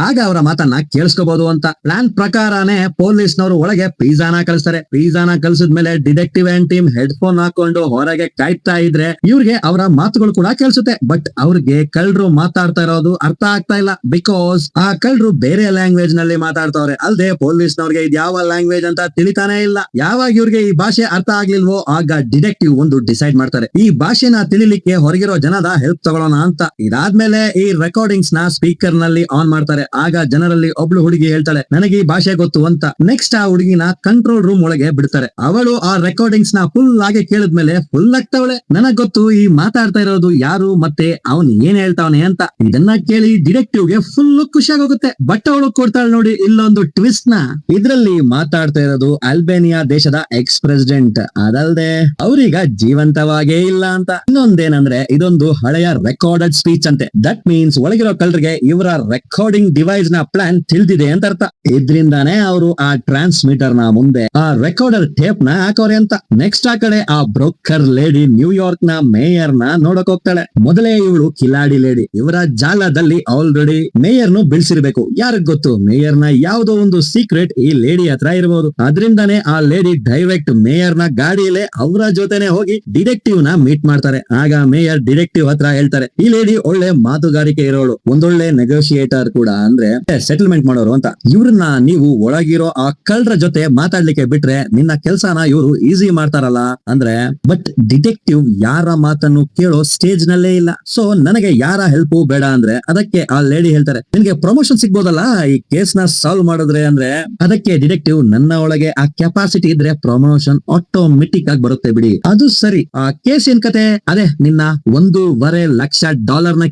ಆಗ ಅವರ ಮಾತನ್ನ ಕೇಳಿಸ್ಕೋಬಹುದು ಅಂತ. ಪ್ಲಾನ್ ಪ್ರಕಾರನೇ ಪೊಲೀಸ್ನವರು ಒಳಗೆ ಪಿಜ್ಜಾನ ಕಳಿಸ್ತಾರೆ. ಪಿಜ್ಜಾನ ಕಳಿಸಿದ್ಮೇಲೆ ಡಿಟೆಕ್ಟಿವ್ ಅಂಡ್ ಟೀಮ್ ಹೆಡ್ಫೋನ್ ಹಾಕೊಂಡು ಹೊರಗೆ ಕಾಯ್ತಾ ಇದ್ರೆ ಇವ್ರಿಗೆ ಅವರ ಮಾತುಗಳು ಕೂಡ ಕೇಳಿಸುತ್ತೆ. ಬಟ್ ಅವ್ರಿಗೆ ಕಳ್ಳರು ಮಾತಾಡ್ತಾ ಇರೋದು ಅರ್ಥ ಆಗ್ತಾ ಇಲ್ಲ. ಬಿಕಾಸ್ ಆ ಕಳ್ಳರು ಬೇರೆ ಲ್ಯಾಂಗ್ವೇಜ್ ನಲ್ಲಿ ಮಾತಾಡ್ತಾವ್ರೆ. ಅಲ್ದೆ ಪೊಲೀಸ್ನವ್ರಿಗೆ ಇದು ಯಾವ ಲ್ಯಾಂಗ್ವೇಜ್ ಅಂತ ತಿಳಿತಾನೆ ಇಲ್ಲ. ಯಾವಾಗ ಇವ್ರಿಗೆ ಈ ಭಾಷೆ ಅರ್ಥ ಆಗ್ಲಿಲ್ವೋ ಆಗ ಡಿಟೆಕ್ಟಿವ್ ಒಂದು ಡಿಸೈಡ್ ಮಾಡ್ತಾರೆ, ಈ ಭಾಷೆನ ತಿಳಿಲಿಕ್ಕೆ ಹೊರಗಿರೋ ಜನದ ಹೆಲ್ಪ್ ತಗೊಳ್ಳೋಣ ಅಂತ. ಇದಾದ್ಮೇಲೆ ಈ ರೆಕಾರ್ಡಿಂಗ್ಸ್ ನ ಸ್ಪೀಕರ್ ನಲ್ಲಿ ಆನ್ ಮಾಡ್ತಾರೆ. ಆಗ ಜನರಲ್ಲಿ ಒಬ್ಳು ಹುಡುಗಿ ಹೇಳ್ತಾಳೆ, ನನಗೆ ಈ ಭಾಷೆ ಗೊತ್ತು ಅಂತ. ನೆಕ್ಸ್ಟ್ ಆ ಹುಡುಗಿನ ಕಂಟ್ರೋಲ್ ರೂಮ್ ಒಳಗೆ ಬಿಡ್ತಾರೆ. ಅವಳು ಆ ರೆಕಾರ್ಡಿಂಗ್ಸ್ ನ ಫುಲ್ ಆಗಿ ಕೇಳಿದ್ಮೇಲೆ ಫುಲ್ ಆಗ್ತಾವಳೆ, ನನಗ್ ಗೊತ್ತು ಈ ಮಾತಾಡ್ತಾ ಇರೋದು ಯಾರು ಮತ್ತೆ ಅವನ್ ಏನ್ ಹೇಳ್ತಾವ ಮಾಡ್ತಾವನೆ ಅಂತ. ಇದನ್ನ ಕೇಳಿ ಡಿಟೆಕ್ಟಿವ್ ಗೆ ಫುಲ್ ಖುಷಿಯಾಗೋಗುತ್ತೆ. ಬಟ್ ಅವಳು ಕೊಡ್ತಾಳೆ ನೋಡಿ ಇಲ್ಲೊಂದು ಟ್ವಿಸ್ಟ್ ನ. ಇದ್ರಲ್ಲಿ ಮಾತಾಡ್ತಾ ಇರೋದು ಅಲ್ಬೇನಿಯಾ ದೇಶದ ಎಕ್ಸ್ ಪ್ರೆಸಿಡೆಂಟ್. ಅದಲ್ದೆ ಅವ್ರೀಗ ಜೀವಂತವಾಗೇ ಇಲ್ಲ ಅಂತ. ಇನ್ನೊಂದೇನಂದ್ರೆ ಇದೊಂದು ಹಳೆಯ ರೆಕಾರ್ಡೆಡ್ ಸ್ಪೀಚ್ ಅಂತೆ. ದಟ್ ಮೀನ್ಸ್ ಒಳಗಿರೋ ಕಳ್ಳರಿಗೆ ಇವರ ರೆಕಾರ್ಡಿಂಗ್ ಡಿವೈಸ್ ನ ಪ್ಲಾನ್ ತಿಳಿದಿದೆ ಅಂತ ಅರ್ಥ. ಇದ್ರಿಂದಾನೇ ಅವರು ಆ ಟ್ರಾನ್ಸ್ಮಿಟರ್ ನ ಮುಂದೆ ಆ ರೆಕಾರ್ಡರ್ ಟೇಪ್ ನ ಹಾಕೋರೆ ಅಂತ. ನೆಕ್ಸ್ಟ್ ಆ ಕಡೆ ಆ ಬ್ರೋಕರ್ ಲೇಡಿ ನ್ಯೂಯಾರ್ಕ್ ನ ಮೇಯರ್ ನ ನೋಡಕ್ ಹೋಗ್ತಾಳೆ. ಮೊದಲೇ ಇವಳು ಕಿಲಾಡಿ ಲೇಡಿ. ಇವರ ಜಾಲದಲ್ಲಿ ಆಲ್ರೆಡಿ ಮೇಯರ್ ನು ಬೀಳ್ಸಿರ್ಬೇಕು. ಯಾರಿಗ್ ಗೊತ್ತು, ಮೇಯರ್ ನ ಯಾವ್ದೋ ಒಂದು ಸೀಕ್ರೆಟ್ ಈ ಲೇಡಿ ಹತ್ರ ಇರಬಹುದು. ಅದರಿಂದಾನೇ ಆ ಲೇಡಿ ಡೈರೆಕ್ಟ್ ಮೇಯರ್ ನ ಗಾಡಿಯಲ್ಲೇ ಅವರ ಜೊತೆನೆ ಹೋಗಿ ಡಿಟೆಕ್ಟಿವ್ ನ ಮೀಟ್ ಮಾಡ್ತಾರೆ. ಆಗ ಮೇಯರ್ ಡಿಟೆಕ್ಟಿವ್ ಹತ್ರ ಹೇಳ್ತಾರೆ, ಈ ಲೇಡಿ ಒಳ್ಳೆ ಮಾತುಗಾರಿಕೆ ಇರೋಳು, ಒಂದೊಳ್ಳೆ ನೆಗೋಷಿಯೇಟರ್ ಕೂಡ, ಅಂದ್ರೆ ಸೆಟಲ್ಮೆಂಟ್ ಮಾಡೋರು ಅಂತ. ಇವ್ರನ್ನ ನೀವು ಒಳಗಿರೋ ಆ ಕಳ್ಳರ ಜೊತೆ ಮಾತಾಡ್ಲಿಕ್ಕೆ ಬಿಟ್ರೆ ನಿನ್ನ ಕೆಲ್ಸನ ಇವರು ಈಸಿ ಮಾಡ್ತಾರಲ್ಲ ಅಂದ್ರೆ. ಬಟ್ ಡಿಟೆಕ್ಟಿವ್ ಯಾರ ಮಾತನ್ನು ಕೇಳೋ ಸ್ಟೇಜ್ ನಲ್ಲೇ ಇಲ್ಲ. ಸೊ ನನಗೆ ಯಾರ ಹೆಲ್ಪ್ ಬೇಡ ಅಂದ್ರೆ ಅದಕ್ಕೆ ಆ ಲೇಡಿ ಹೇಳ್ತಾರೆ, ನಿನ್ಗೆ ಪ್ರಮೋಷನ್ ಸಿಗ್ಬೋದಲ್ಲ ಈ ಕೇಸ್ ನ ಸಾಲ್ವ್ ಮಾಡಿದ್ರೆ ಅಂದ್ರೆ. ಅದಕ್ಕೆ ಡಿಟೆಕ್ಟಿವ್, ನನ್ನ ಒಳಗೆ ಆ ಕೆಪಾಸಿಟಿ ಇದ್ರೆ ಪ್ರಮೋಷನ್ ಆಟೋಮೆಟಿಕ್ ಆಗಿ ಬರುತ್ತೆ ಬಿಡಿ. ಅದು ಸರಿ, ಆ ಕೇಸ್ ಏನ್ ಕತೆ? ಅದೇ ನಿನ್ನ $1.5 ಲಕ್ಷ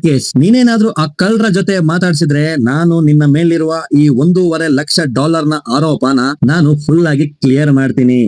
ಕೇಸ್. ನೀನೇನಾದ್ರೂ ಆ ಕಳ್ಳರ ಜೊತೆ ಮಾತಾಡ್ಸಿದ್ರೆ ನಾನು ನಿನ್ನ ಮೇಲಿರುವ ಈ $1.5 ಲಕ್ಷ ಆರೋಪನ ನಾನು ಫುಲ್ ಆಗಿ ಕ್ಲಿಯರ್ ಮಾಡ್ತೀನಿ.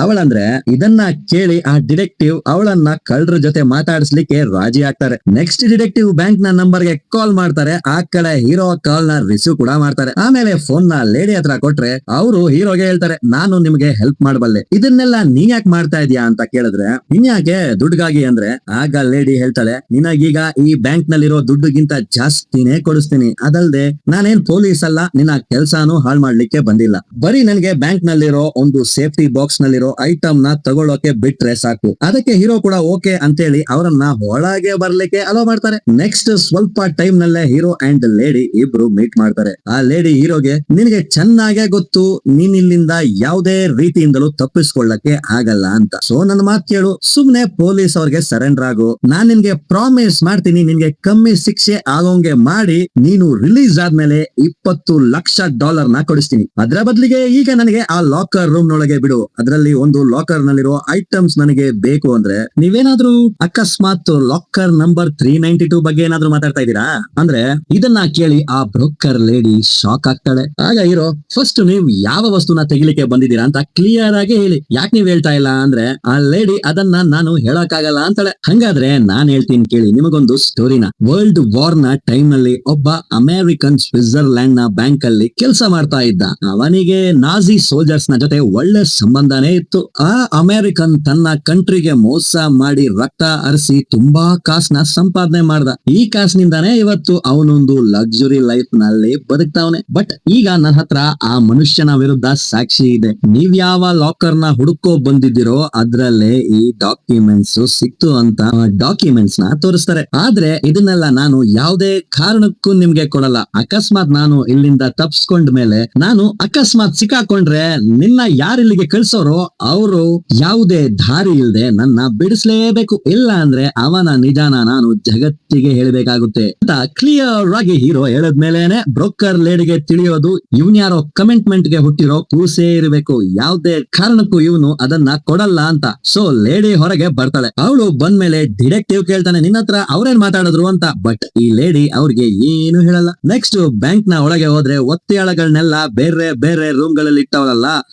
ಅವಳಂದ್ರೆ ಇದನ್ನ ಕೇಳಿ ಆ ಡಿಟೆಕ್ಟಿವ್ ಅವಳನ್ನ ಕಳ್ಳರ ಜೊತೆ ಮಾತಾಡಿಸ್ಲಿಕ್ಕೆ ರಾಜಿ ಆಗ್ತಾರೆ. ನೆಕ್ಸ್ಟ್ ಡಿಟೆಕ್ಟಿವ್ ಬ್ಯಾಂಕ್ ನ ನಂಬರ್ ಗೆ ಕಾಲ್ ಮಾಡ್ತಾರೆ. ಆ ಕಡೆ ಹೀರೋ ಕಾಲ್ ನ ರಿಸೀವ್ ಕೂಡ ಮಾಡ್ತಾರೆ. ಆಮೇಲೆ ಫೋನ್ ನ ಲೇಡಿ ಹತ್ರ ಕೊಟ್ರೆ ಅವರು ಹೀರೋಗೆ ಹೇಳ್ತಾರೆ, ನಾನು ನಿಮ್ಗೆ ಹೆಲ್ಪ್ ಮಾಡಬಲ್ಲೆ, ಇದನ್ನೆಲ್ಲ ನೀನ್ ಯಾಕೆ ಮಾಡ್ತಾ ಇದೀಯಾ ಅಂತ ಕೇಳಿದ್ರೆ, ಇನ್ಯಾಕೆ ದುಡ್ಡುಗಾಗಿ ಅಂದ್ರೆ. ಆಗ ಲೇಡಿ ಹೇಳ್ತಾಳೆ, ನಿನಗೀಗ ಈ ಬ್ಯಾಂಕ್ ನಲ್ಲಿರೋ ದುಡ್ಡುಗಿಂತ ಜಾಸ್ತಿನೇ ಕೊಡಿಸ್ತೀನಿ. ಅದಲ್ದೆ ನಾನೇನ್ ಪೊಲೀಸ್ ಅಲ್ಲ, ನಿನ್ನ ಕೆಲ್ಸಾನು ಹಾಳು ಮಾಡ್ಲಿಕ್ಕೆ ಬಂದಿಲ್ಲ. ಬರೀ ನನ್ಗೆ ಬ್ಯಾಂಕ್ ನಲ್ಲಿರೋ ಒಂದು ಸೇಫ್ಟಿ ಬಾಕ್ಸ್ ನಲ್ಲಿರೋ ಐಟಮ್ ನ ತಗೊಳ್ಳೋಕೆ ಬಿಟ್ರೆ ಸಾಕು. ಅದಕ್ಕೆ ಹೀರೋ ಕೂಡ ಓಕೆ ಅಂತೇಳಿ ಅವರನ್ನ ಒಳಗೆ ಬರ್ಲಿಕ್ಕೆ ಅಲೋ ಮಾಡ್ತಾರೆ. ನೆಕ್ಸ್ಟ್ ಸ್ವಲ್ಪ ಟೈಮ್ ನಲ್ಲೇ ಹೀರೋ ಅಂಡ್ ಲೇಡಿ ಇಬ್ರು ಮೀಟ್ ಮಾಡ್ತಾರೆ. ಆ ಲೇಡಿ ಹೀರೋಗೆ, ನಿನಗೆ ಚೆನ್ನಾಗೇ ಗೊತ್ತು ನೀನ್ ಇಲ್ಲಿಂದ ಯಾವುದೇ ರೀತಿಯಿಂದಲೂ ತಪ್ಪಿಸ್ಕೊಳ್ಳಕ್ಕೆ ಆಗಲ್ಲ ಅಂತ. ಸೊ ನನ್ನ ಮಾತು ಕೇಳು, ಸುಮ್ನೆ ಪೊಲೀಸ್ ಅವ್ರಿಗೆ ಸರೆಂಡರ್ ಆಗು. ನಾನ್ ನಿನ್ಗೆ ಪ್ರಾಮಿಸ್ ಮಾಡ್ತೀನಿ, ನಿನ್ಗೆ ಕಮ್ಮಿ ಶಿಕ್ಷೆ ಆಗೋಂಗೆ ಮಾಡಿ ನೀನು ರಿಲೀಸ್ ಆದ್ಮೇಲೆ $20 ಲಕ್ಷ ನ ಕೊಡಿಸ್ತೀನಿ. ಅದ್ರ ಬದಲಿಗೆ ಈಗ ನನಗೆ ಆ ಲಾಕರ್ ರೂಮ್ ನೊಳಗೆ ಬಿಡು. ಅದರಲ್ಲಿ ಒಂದು ಲಾಕರ್ ನಲ್ಲಿರೋ ಐಟಮ್ಸ್ ನನಗೆ ಬೇಕು ಅಂದ್ರೆ. ನೀವೇನಾದ್ರೂ ಅಕಸ್ಮಾತ್ ಲಾಕರ್ ನಂಬರ್ 392 ಬಗ್ಗೆ ಏನಾದ್ರೂ ಮಾತಾಡ್ತಾ ಇದ್ದೀರಾ ಅಂದ್ರೆ. ಇದನ್ನ ಕೇಳಿ ಆ ಬ್ರೋಕರ್ ಲೇಡಿ ಶಾಕ್ ಆಗ್ತಾಳೆ. ಆಗ ಹೀರೋ, ಫಸ್ಟ್ ನೀವ್ ಯಾವ ವಸ್ತುನ ತೆಗಿಲಿಕ್ಕೆ ಬಂದಿದ್ದೀರಾ ಅಂತ ಕ್ಲಿಯರ್ ಆಗಿ ಹೇಳಿ, ಯಾಕೆ ನೀವ್ ಹೇಳ್ತಾ ಇಲ್ಲ ಅಂದ್ರೆ. ಆ ಲೇಡಿ ಅದನ್ನ ನಾನು ಹೇಳಕ್ಕಾಗಲ್ಲ ಅಂತಾಳೆ. ಹಂಗಾದ್ರೆ ನಾನ್ ಹೇಳ್ತೀನಿ ಕೇಳಿ ನಿಮಗೊಂದು ಸ್ಟೋರಿನ. ವರ್ಲ್ಡ್ ವಾರ್ ನ ಟೈಮ್ ನಲ್ಲಿ ಒಬ್ಬ ಅಮೆರಿಕನ್ ಸ್ವಿಟ್ಜರ್ಲ್ಯಾಂಡ್ ನ ಬ್ಯಾಂಕ್ ಅಲ್ಲಿ ಕೆಲಸ ಮಾಡ್ತಾ ಇದ್ದ. ಅವನಿಗೆ ನಾಜಿ ಸೋಲ್ಜರ್ಸ್ ನ ಜೊತೆ ಒಳ್ಳೆ ಸಂಬಂಧನೇ ಇತ್ತು. ಆ ಅಮೆರಿಕನ್ ತನ್ನ ಕಂಟ್ರಿಗೆ ಮೋಸ ಮಾಡಿ ರಕ್ತ ಹರಿಸಿ ತುಂಬಾ ಕಾಸ್ನ ಸಂಪಾದನೆ ಮಾಡ್ದ. ಈ ಕಾಸ್ನಿಂದಾನೇ ಇವತ್ತು ಅವನೊಂದು ಲಕ್ಸುರಿ ಲೈಫ್ ನಲ್ಲಿ ಬದುಕ್ತಾವನೆ. ಬಟ್ ಈಗ ನನ್ನ ಹತ್ರ ಆ ಮನುಷ್ಯನ ವಿರುದ್ಧ ಸಾಕ್ಷಿ ಇದೆ. ನೀವ್ ಯಾವ ಲಾಕರ್ ನ ಹುಡುಕೋ ಬಂದಿದ್ದೀರೋ ಅದ್ರಲ್ಲೇ ಈ ಡಾಕ್ಯುಮೆಂಟ್ಸ್ ಸಿಕ್ತು ಅಂತ ಡಾಕ್ಯುಮೆಂಟ್ಸ್ ನ ತೋರಿಸ್ತಾರೆ. ಆದ್ರೆ ಇದನ್ನೆಲ್ಲ ನಾನು ಯಾವುದೇ ಕಾರಣಕ್ಕೂ ನಿಮ್ಗೆ ಕೊಡಲ್ಲ. ಅಕಸ್ಮಾತ್ ನಾನು ಇಲ್ಲಿಂದ ತಪ್ಸ್ಕೊಂಡ ಮೇಲೆ, ನಾನು ಅಕಸ್ಮಾತ್ ಸಿಕ್ಕಾಕೊಂಡ್ರೆ ನಿನ್ನ ಯಾರಿಲ್ಲಿಗೆ ಕಳ್ಸೋರೋ ಅವರು ಯಾವುದೇ ದಾರಿ ಇಲ್ಲದೆ ನನ್ನ ಬಿಡಿಸ್ಲೇಬೇಕು. ಇಲ್ಲ ಅಂದ್ರೆ ಅವನ ನಿಜಾನ ನಾನು ಜಗತ್ತಿಗೆ ಹೇಳಬೇಕಾಗುತ್ತೆ ಅಂತ ಕ್ಲಿಯರ್ ಆಗಿ ಹೀರೋ ಹೇಳದ್ಮೇಲೆನೆ ಬ್ರೋಕರ್ ಲೇಡಿಗೆ ತಿಳಿಯೋದು ಇವನ್ಯಾರೋ ಕಮೆಂಟ್ಮೆಂಟ್ ಗೆ ಹುಟ್ಟಿರೋ ಕೂಸೇ ಇರಬೇಕು. ಯಾವುದೇ ಕಾರಣಕ್ಕೂ ಇವನು ಅದನ್ನ ಕೊಡಲ್ಲ ಅಂತ. ಸೊ ಲೇಡಿ ಹೊರಗೆ ಬರ್ತಾಳೆ. ಅವಳು ಬಂದ್ಮೇಲೆ ಡಿಟೆಕ್ಟಿವ್ ಕೇಳ್ತಾನೆ, ನಿನ್ನ ಹತ್ರ ಅವ್ರೇನ್ ಮಾತಾಡಿದ್ರು ಅಂತ. ಬಟ್ ಈ ಲೇಡಿ ಅವ್ರಿಗೆ ಏನು ಹೇಳಲ್ಲ. ನೆಕ್ಸ್ಟ್ ಬ್ಯಾಂಕ್ ನ ಒಳಗೆ ಹೋದ್ರೆ ಒತ್ತೆಯಾಳಗಳನ್ನೆಲ್ಲ ಬೇರೆ ಬೇರೆ ರೂಮ್ ಗಳಲ್ಲಿ ಇಟ್ಟವಳಲ್ಲ.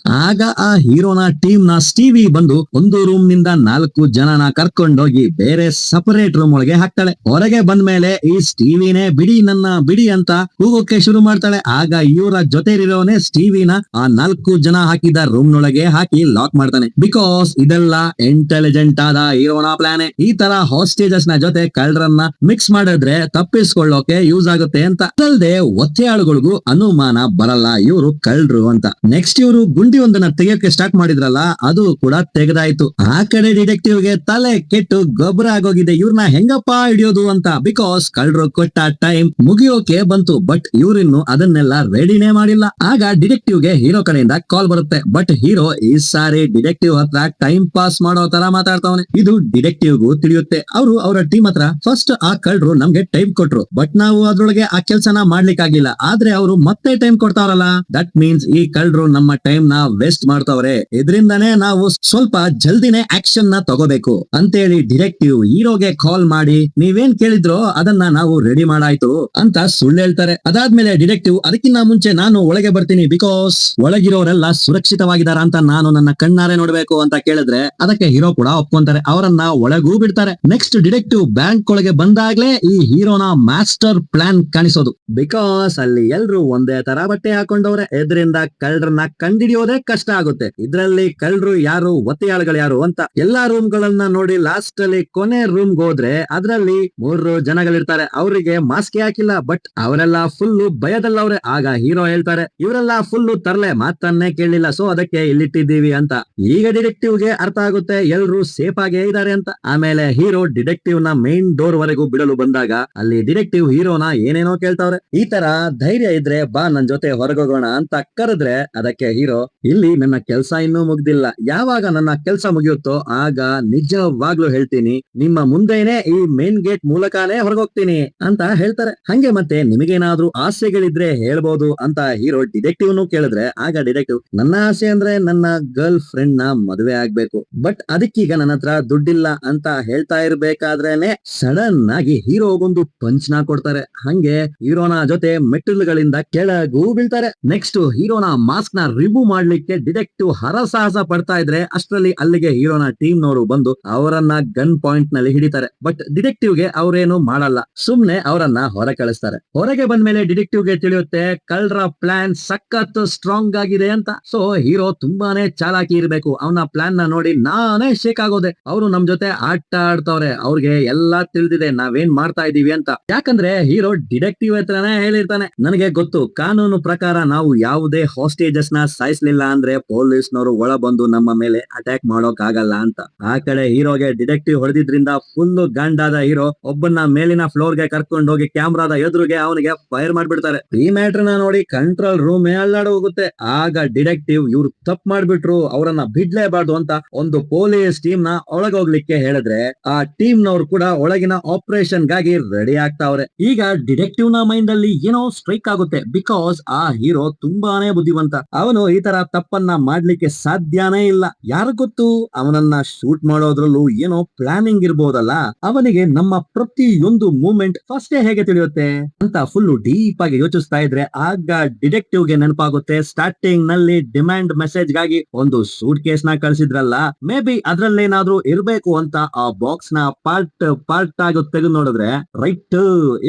ಆಗ ಆ ಹೀರೋನ ಟೀಮ್ ನ ಸ್ಟೀವಿ ಬಂದು ಒಂದು ರೂಮ್ ನಿಂದ 4 ಜನನ ಕರ್ಕೊಂಡೋಗಿ ಬೇರೆ ಸಪರೇಟ್ ರೂಮ್ ಒಳಗೆ ಹಾಕ್ತಾಳೆ. ಹೊರಗೆ ಬಂದ್ಮೇಲೆ ಈ ಸ್ಟೀವಿನೇ ಬಿಡಿ ನನ್ನ ಬಿಡಿ ಅಂತ ಕೂಗೋಕೆ ಶುರು ಮಾಡ್ತಾಳೆ. ಆಗ ಇವರ ಜೊತೆ ಇರೋನೇ ಸ್ಟೀವಿನ ಆ 4 ಜನ ಹಾಕಿದ ರೂಮ್ ನೊಳಗೆ ಹಾಕಿ ಲಾಕ್ ಮಾಡ್ತಾನೆ. ಬಿಕಾಸ್ ಇದೆಲ್ಲ ಇಂಟೆಲಿಜೆಂಟ್ ಆದ ಹೀರೋನ ಪ್ಲಾನೆ. ಈ ತರ ಹಾಸ್ಟೇಜಸ್ ನ ಜೊತೆ ಕಳ್ಳರನ್ನ ಮಿಕ್ಸ್ ಮಾಡಿದ್ರೆ ತಪ್ಪಿಸ್ಕೊಳ್ಳೋಕೆ ಯೂಸ್ ಆಗುತ್ತೆ ಅಂತ. ಅದಲ್ದೆ ಒತ್ತೆಯಾಳುಗಳಿಗೂ ಅನುಮಾನ ಬರಲ್ಲ ಇವರು ಕಳ್ಳರು ಅಂತ. ನೆಕ್ಸ್ಟ್ ಇವರು ಗುಂಡಿ ಒಂದನ್ನ ತೆಗೆಯೋಕೆ ಸ್ಟಾರ್ಟ್ ಮಾಡಿದ್ರಲ್ಲ, ಅದು ಕೂಡ ತೆಗೆದಾಯ್ತು. ಆ ಕಡೆ ಡಿಟೆಕ್ಟಿವ್ ಗೆ ತಲೆ ಕೆಟ್ಟು ಗೊಬ್ಬರ ಆಗೋಗಿದೆ, ಇವ್ರನ್ನ ಹೆಂಗಪ್ಪ ಹಿಡಿಯೋದು ಅಂತ. ಬಿಕಾಸ್ ಕಳ್ಳರು ಕೊಟ್ಟ ಟೈಮ್ ಮುಗಿಯೋಕೆ ಬಂತು. ಬಟ್ ಇವ್ರಿನ್ನು ಅದನ್ನೆಲ್ಲ ರೆಡಿನೇ ಮಾಡಿಲ್ಲ. ಆಗ ಡಿಟೆಕ್ಟಿವ್ ಗೆ ಹೀರೋ ಕಡೆಯಿಂದ ಕಾಲ್ ಬರುತ್ತೆ. ಬಟ್ ಹೀರೋ ಈ ಸಾರಿ ಡಿಟೆಕ್ಟಿವ್ ಹತ್ರ ಟೈಮ್ ಪಾಸ್ ಮಾಡೋ ತರ ಮಾತಾಡ್ತಾವನೆ. ಇದು ಡಿಟೆಕ್ಟಿವ್ ಗೂ ತಿಳಿಯುತ್ತೆ. ಅವರು ಅವರ ಟೀಮ್ ಹತ್ರ ಫಸ್ಟ್ ಆ ಕಳ್ಳರು ನಮ್ಗೆ ಟೈಮ್ ಕೊಟ್ರು, ಬಟ್ ನಾವು ಅದ್ರೊಳಗೆ ಆ ಕೆಲ್ಸನ ಮಾಡ್ಲಿಕ್ಕಾಗಿಲ್ಲ. ಆದ್ರೆ ಅವರು ಮತ್ತೆ ಟೈಮ್ ಕೊಡ್ತಾವ್ರಲ್ಲ, ದಟ್ ಮೀನ್ಸ್ ಈ ಕಳ್ಳರು ನಮ್ಮ ಟೈಮ್ ನ ವೇಸ್ಟ್ ಮಾಡ್ತಾವ್ರೆ. ಇದರಿಂದಾನೇ ನಾವು ಸ್ವಲ್ಪ ಜಲ್ದಿನೇ ಆಕ್ಷನ್ ನ ತಗೋಬೇಕು ಅಂತೇಳಿ ಡಿಟೆಕ್ಟಿವ್ ಹೀರೋಗೆ ಕಾಲ್ ಮಾಡಿ, ನೀವೇನ್ ಕೇಳಿದ್ರು ಅದನ್ನ ನಾವು ರೆಡಿ ಮಾಡಾಯ್ತು ಅಂತ ಸುಳ್ಳು ಹೇಳ್ತಾರೆ. ಅದಾದ್ಮೇಲೆ ಡಿಟೆಕ್ಟಿವ್ ಅದಕ್ಕಿಂತ ಮುಂಚೆ ನಾನು ಒಳಗೆ ಬರ್ತೀನಿ ಬಿಕಾಸ್ ಒಳಗಿರೋರೆಲ್ಲ ಸುರಕ್ಷಿತವಾಗಿದಾರ ಅಂತ ನಾನು ನನ್ನ ಕಣ್ಣಾರೆ ನೋಡ್ಬೇಕು ಅಂತ ಕೇಳಿದ್ರೆ ಅದಕ್ಕೆ ಹೀರೋ ಕೂಡ ಒಪ್ಕೊಂತಾರೆ. ಅವರನ್ನ ಒಳಗೂ ಬಿಡ್ತಾರೆ. ನೆಕ್ಸ್ಟ್ ಡಿಟೆಕ್ಟಿವ್ ಬ್ಯಾಂಕ್ ಒಳಗೆ ಬಂದಾಗ್ಲೇ ಈ ಹೀರೋನ ಮಾಸ್ಟರ್ ಪ್ಲಾನ್ ಕಾಣಿಸೋದು. ಬಿಕಾಸ್ ಅಲ್ಲಿ ಎಲ್ರು ಒಂದೇ ತರ ಬಟ್ಟೆ ಹಾಕೊಂಡವ್ರೆ. ಇದರಿಂದ ಕಳ್ಳರನ್ನ ಕಂಡಿಡಿಯೋದೇ ಕಷ್ಟ ಆಗುತ್ತೆ. ಇದ್ರಲ್ಲಿ ಕಳ್ಳರು ಯಾರು, ಒತ್ತೆಯಾಳುಗಳು ಯಾರು ಅಂತ ಎಲ್ಲಾ ರೂಮ್ ಗಳನ್ನ ನೋಡಿ ಲಾಸ್ಟ್ ಅಲ್ಲಿ ಕೊನೆ ರೂಮ್ ಹೋದ್ರೆ ಅದ್ರಲ್ಲಿ 3 ಜನಗಳಿರ್ತಾರೆ. ಅವರಿಗೆ ಮಾಸ್ಕ್ ಹಾಕಿಲ್ಲ, ಬಟ್ ಅವರೆಲ್ಲ ಫುಲ್ ಭಯದಲ್ಲವ್ರೆ. ಆಗ ಹೀರೋ ಹೇಳ್ತಾರೆ ಇವರೆಲ್ಲ ಫುಲ್ ತರ್ಲೆ, ಮಾತನ್ನೇ ಕೇಳಲಿಲ್ಲ, ಸೊ ಅದಕ್ಕೆ ಇಲ್ಲಿಟ್ಟಿದ್ದೀವಿ ಅಂತ. ಈಗ ಡಿಟೆಕ್ಟಿವ್ ಗೆ ಅರ್ಥ ಆಗುತ್ತೆ ಎಲ್ರು ಸೇಫ್ ಆಗೇ ಇದಾರೆ ಅಂತ. ಆಮೇಲೆ ಹೀರೋ ಡಿಟೆಕ್ಟಿವ್ ನ ಮೇನ್ ಡೋರ್ ವರೆಗೂ ಬಿಡಲು ಬಂದಾಗ ಅಲ್ಲಿ ಡಿಟೆಕ್ಟಿವ್ ಹೀರೋನ ಏನೇನೋ ಕೇಳ್ತಾವ್ರೆ. ಈ ತರ ಧೈರ್ಯ ಇದ್ರೆ ಬಾ ನನ್ ಜೊತೆ ಹೊರಗೋಗೋಣ ಅಂತ ಕರೆದ್ರೆ ಅದಕ್ಕೆ ಹೀರೋ ಇಲ್ಲಿ ನನ್ನ ಕೆಲ್ಸ ಇನ್ನೂ ಮುಗ್ದಿಲ್ಲ, ಯಾವಾಗ ನನ್ನ ಕೆಲ್ಸ ಮುಗಿಯುತ್ತೋ ಆಗ ನಿಜವಾಗ್ಲೂ ಹೇಳ್ತೀನಿ, ನಿಮ್ಮ ಮುಂದೆನೆ ಈ ಮೇನ್ ಗೇಟ್ ಮೂಲಕನೇ ಹೊರಗೋಗ್ತೀನಿ ಅಂತ ಹೇಳ್ತಾರೆ. ಹಂಗೆ ಮತ್ತೆ ನಿಮಗೇನಾದ್ರೂ ಆಸೆಗಳಿದ್ರೆ ಹೇಳ್ಬೋದು ಅಂತ ಹೀರೋ ಡಿಟೆಕ್ಟಿವ್ ನು ಕೇಳಿದ್ರೆ ಆಗ ಡಿಟೆಕ್ಟಿವ್ ನನ್ನ ಆಸೆ ಅಂದ್ರೆ ನನ್ನ ಗರ್ಲ್ ಫ್ರೆಂಡ್ ನ ಮದುವೆ ಆಗ್ಬೇಕು, ಬಟ್ ಅದಕ್ಕೀಗ ನನ್ನ ಹತ್ರ ದುಡ್ಡಿಲ್ಲ ಅಂತ ಹೇಳ್ತಾ ಇರ್ಬೇಕಾದ್ರೇನೆ ಸಡನ್ ಆಗಿ ಹೀರೋ ಒಂದು ಪಂಚ್ ನ ಕೊಡ್ತಾರೆ. ಹಂಗೆ ಹೀರೋನ ಜೊತೆ ಮೆಟ್ಟಿಲುಗಳಿಂದ ಕೆಳಗೂ ಬೀಳ್ತಾರೆ. ನೆಕ್ಸ್ಟ್ ಹೀರೋನ ಮಾಸ್ಕ್ ನ ರಿಮೂವ್ ಮಾಡ್ಲಿಕ್ಕೆ ಡಿಟೆಕ್ಟಿವ್ ಹರಸಾಹಸ ಪಡ್ತಾ ಇದ್ರೆ ಅಷ್ಟರಲ್ಲಿ ಅಲ್ಲಿಗೆ ಹೀರೋನ ಟೀಮ್ ನವರು ಬಂದು ಅವರನ್ನ ಗನ್ ಪಾಯಿಂಟ್ ನಲ್ಲಿ ಹಿಡಿತಾರೆ. ಬಟ್ ಡಿಟೆಕ್ಟಿವ್ ಗೆ ಅವ್ರೇನು ಮಾಡಲ್ಲ, ಸುಮ್ನೆ ಅವರನ್ನ ಹೊರ ಕಳಿಸ್ತಾರೆ. ಹೊರಗೆ ಬಂದ್ಮೇಲೆ ಡಿಟೆಕ್ಟಿವ್ ಗೆ ತಿಳಿಯುತ್ತೆ ಕಳ್ಳರ ಪ್ಲಾನ್ ಸಖತ್ ಸ್ಟ್ರಾಂಗ್ ಆಗಿದೆ ಅಂತ. ಸೊ ಹೀರೋ ತುಂಬಾನೇ ಚಾಲಾಕಿ ಇರ್ಬೇಕು. ಅವನ ಪ್ಲಾನ್ ನ ನೋಡಿ ನಾನೇ ಶೇಕ್ ಆಗೋದೆ. ಅವರು ನಮ್ ಜೊತೆ ಆಟ ಆಡ್ತವ್ರೆ, ಅವ್ರಿಗೆ ಎಲ್ಲಾ ತಿಳಿದಿದೆ ನಾವೇನ್ ಮಾಡ್ತಾ ಇದೀವಿ ಅಂತ. ಯಾಕಂದ್ರೆ ಹೀರೋ ಡಿಟೆಕ್ಟಿವ್ ಹತ್ರನೇ ಹೇಳಿರ್ತಾನೆ, ನನಗೆ ಗೊತ್ತು ಕಾನೂನು ಪ್ರಕಾರ ನಾವು ಯಾವುದೇ ಹಾಸ್ಟೇಜಸ್ ನ ಸಾಯಿಸ್ಲಿಲ್ಲ ಅಂದ್ರೆ ಪೊಲೀಸ್ನವರು ಒಳ ಬಂದು ನಮ್ಮ ಮೇಲೆ ಅಟ್ಯಾಕ್ ಮಾಡೋಕ್ ಆಗಲ್ಲ ಅಂತ. ಆ ಕಡೆ ಹೀರೋಗೆ ಡಿಟೆಕ್ಟಿವ್ ಹೊಡೆದಿದ್ರಿಂದ ಫುಲ್ ಗಂಡಾದ ಹೀರೋ ಒಬ್ಬನ ಮೇಲಿನ ಫ್ಲೋರ್ ಗೆ ಕರ್ಕೊಂಡು ಹೋಗಿ ಕ್ಯಾಮ್ರಾದ ಎದುರಿಗೆ ಅವನಿಗೆ ಫೈರ್ ಮಾಡ್ಬಿಡ್ತಾರೆ. ಈ ಮ್ಯಾಟರ್ ನ ನೋಡಿ ಕಂಟ್ರೋಲ್ ರೂಮ್ ಅಲ್ಲಾಡ ಹೋಗುತ್ತೆ. ಆಗ ಡಿಟೆಕ್ಟಿವ್ ಇವ್ರು ತಪ್ಪು ಮಾಡ್ಬಿಟ್ರು, ಅವರನ್ನ ಬಿಡ್ಲೇಬಾರ್ದು ಅಂತ ಒಂದು ಪೊಲೀಸ್ ಟೀಮ್ ನ ಒಳಗೋಗ್ಲಿಕ್ಕೆ ಹೇಳಿದ್ರೆ ಆ ಟೀಮ್ ನವರು ಕೂಡ ಒಳಗಿನ ಆಪರೇಷನ್ ಗಾಗಿ ರೆಡಿ ಆಗ್ತಾವ್ರೆ. ಈಗ ಡಿಟೆಕ್ಟಿವ್ ನ ಮೈಂಡ್ ಅಲ್ಲಿ ಏನೋ ಸ್ಟ್ರೈಕ್ ಆಗುತ್ತೆ. ಬಿಕಾಸ್ ಆ ಹೀರೋ ತುಂಬಾನೇ ಬುದ್ಧಿವಂತ, ಅವನು ಈ ತರ ತಪ್ಪನ್ನ ಮಾಡ್ಲಿಕ್ಕೆ ಸಾಧ್ಯನೇ ಇಲ್ಲ. ಯಾರು ಗೊತ್ತು, ಅವನನ್ನ ಶೂಟ್ ಮಾಡೋದ್ರಲ್ಲೂ ಏನೋ ಪ್ಲಾನಿಂಗ್ ಇರ್ಬೋದಲ್ಲ, ಅವನಿಗೆ ನಮ್ಮ ಪ್ರತಿಯೊಂದು ಮೂವ್ಮೆಂಟ್ ಫಸ್ಟೇ ಹೇಗೆ ತಿಳಿಯುತ್ತೆ ಅಂತ ಫುಲ್ ಡೀಪ್ ಆಗಿ ಯೋಚಿಸ್ತಾ ಇದ್ರೆ ಆಗ ಡಿಟೆಕ್ಟಿವ್ ಗೆ ನೆನಪಾಗುತ್ತೆ ಸ್ಟಾರ್ಟಿಂಗ್ ನಲ್ಲಿ ಡಿಮ್ಯಾಂಡ್ ಮೆಸೇಜ್ ಗಾಗಿ ಒಂದು ಸೂಟ್ ಕೇಸ್ ನ ಕಳಿಸಿದ್ರಲ್ಲ, ಮೇ ಬಿ ಅದ್ರಲ್ಲೇನಾದ್ರೂ ಇರ್ಬೇಕು ಅಂತ ಆ ಬಾಕ್ಸ್ ನ ಪಾರ್ಟ್ ಆಗಿ ತೆಗೆದು ನೋಡಿದ್ರೆ ರೈಟ್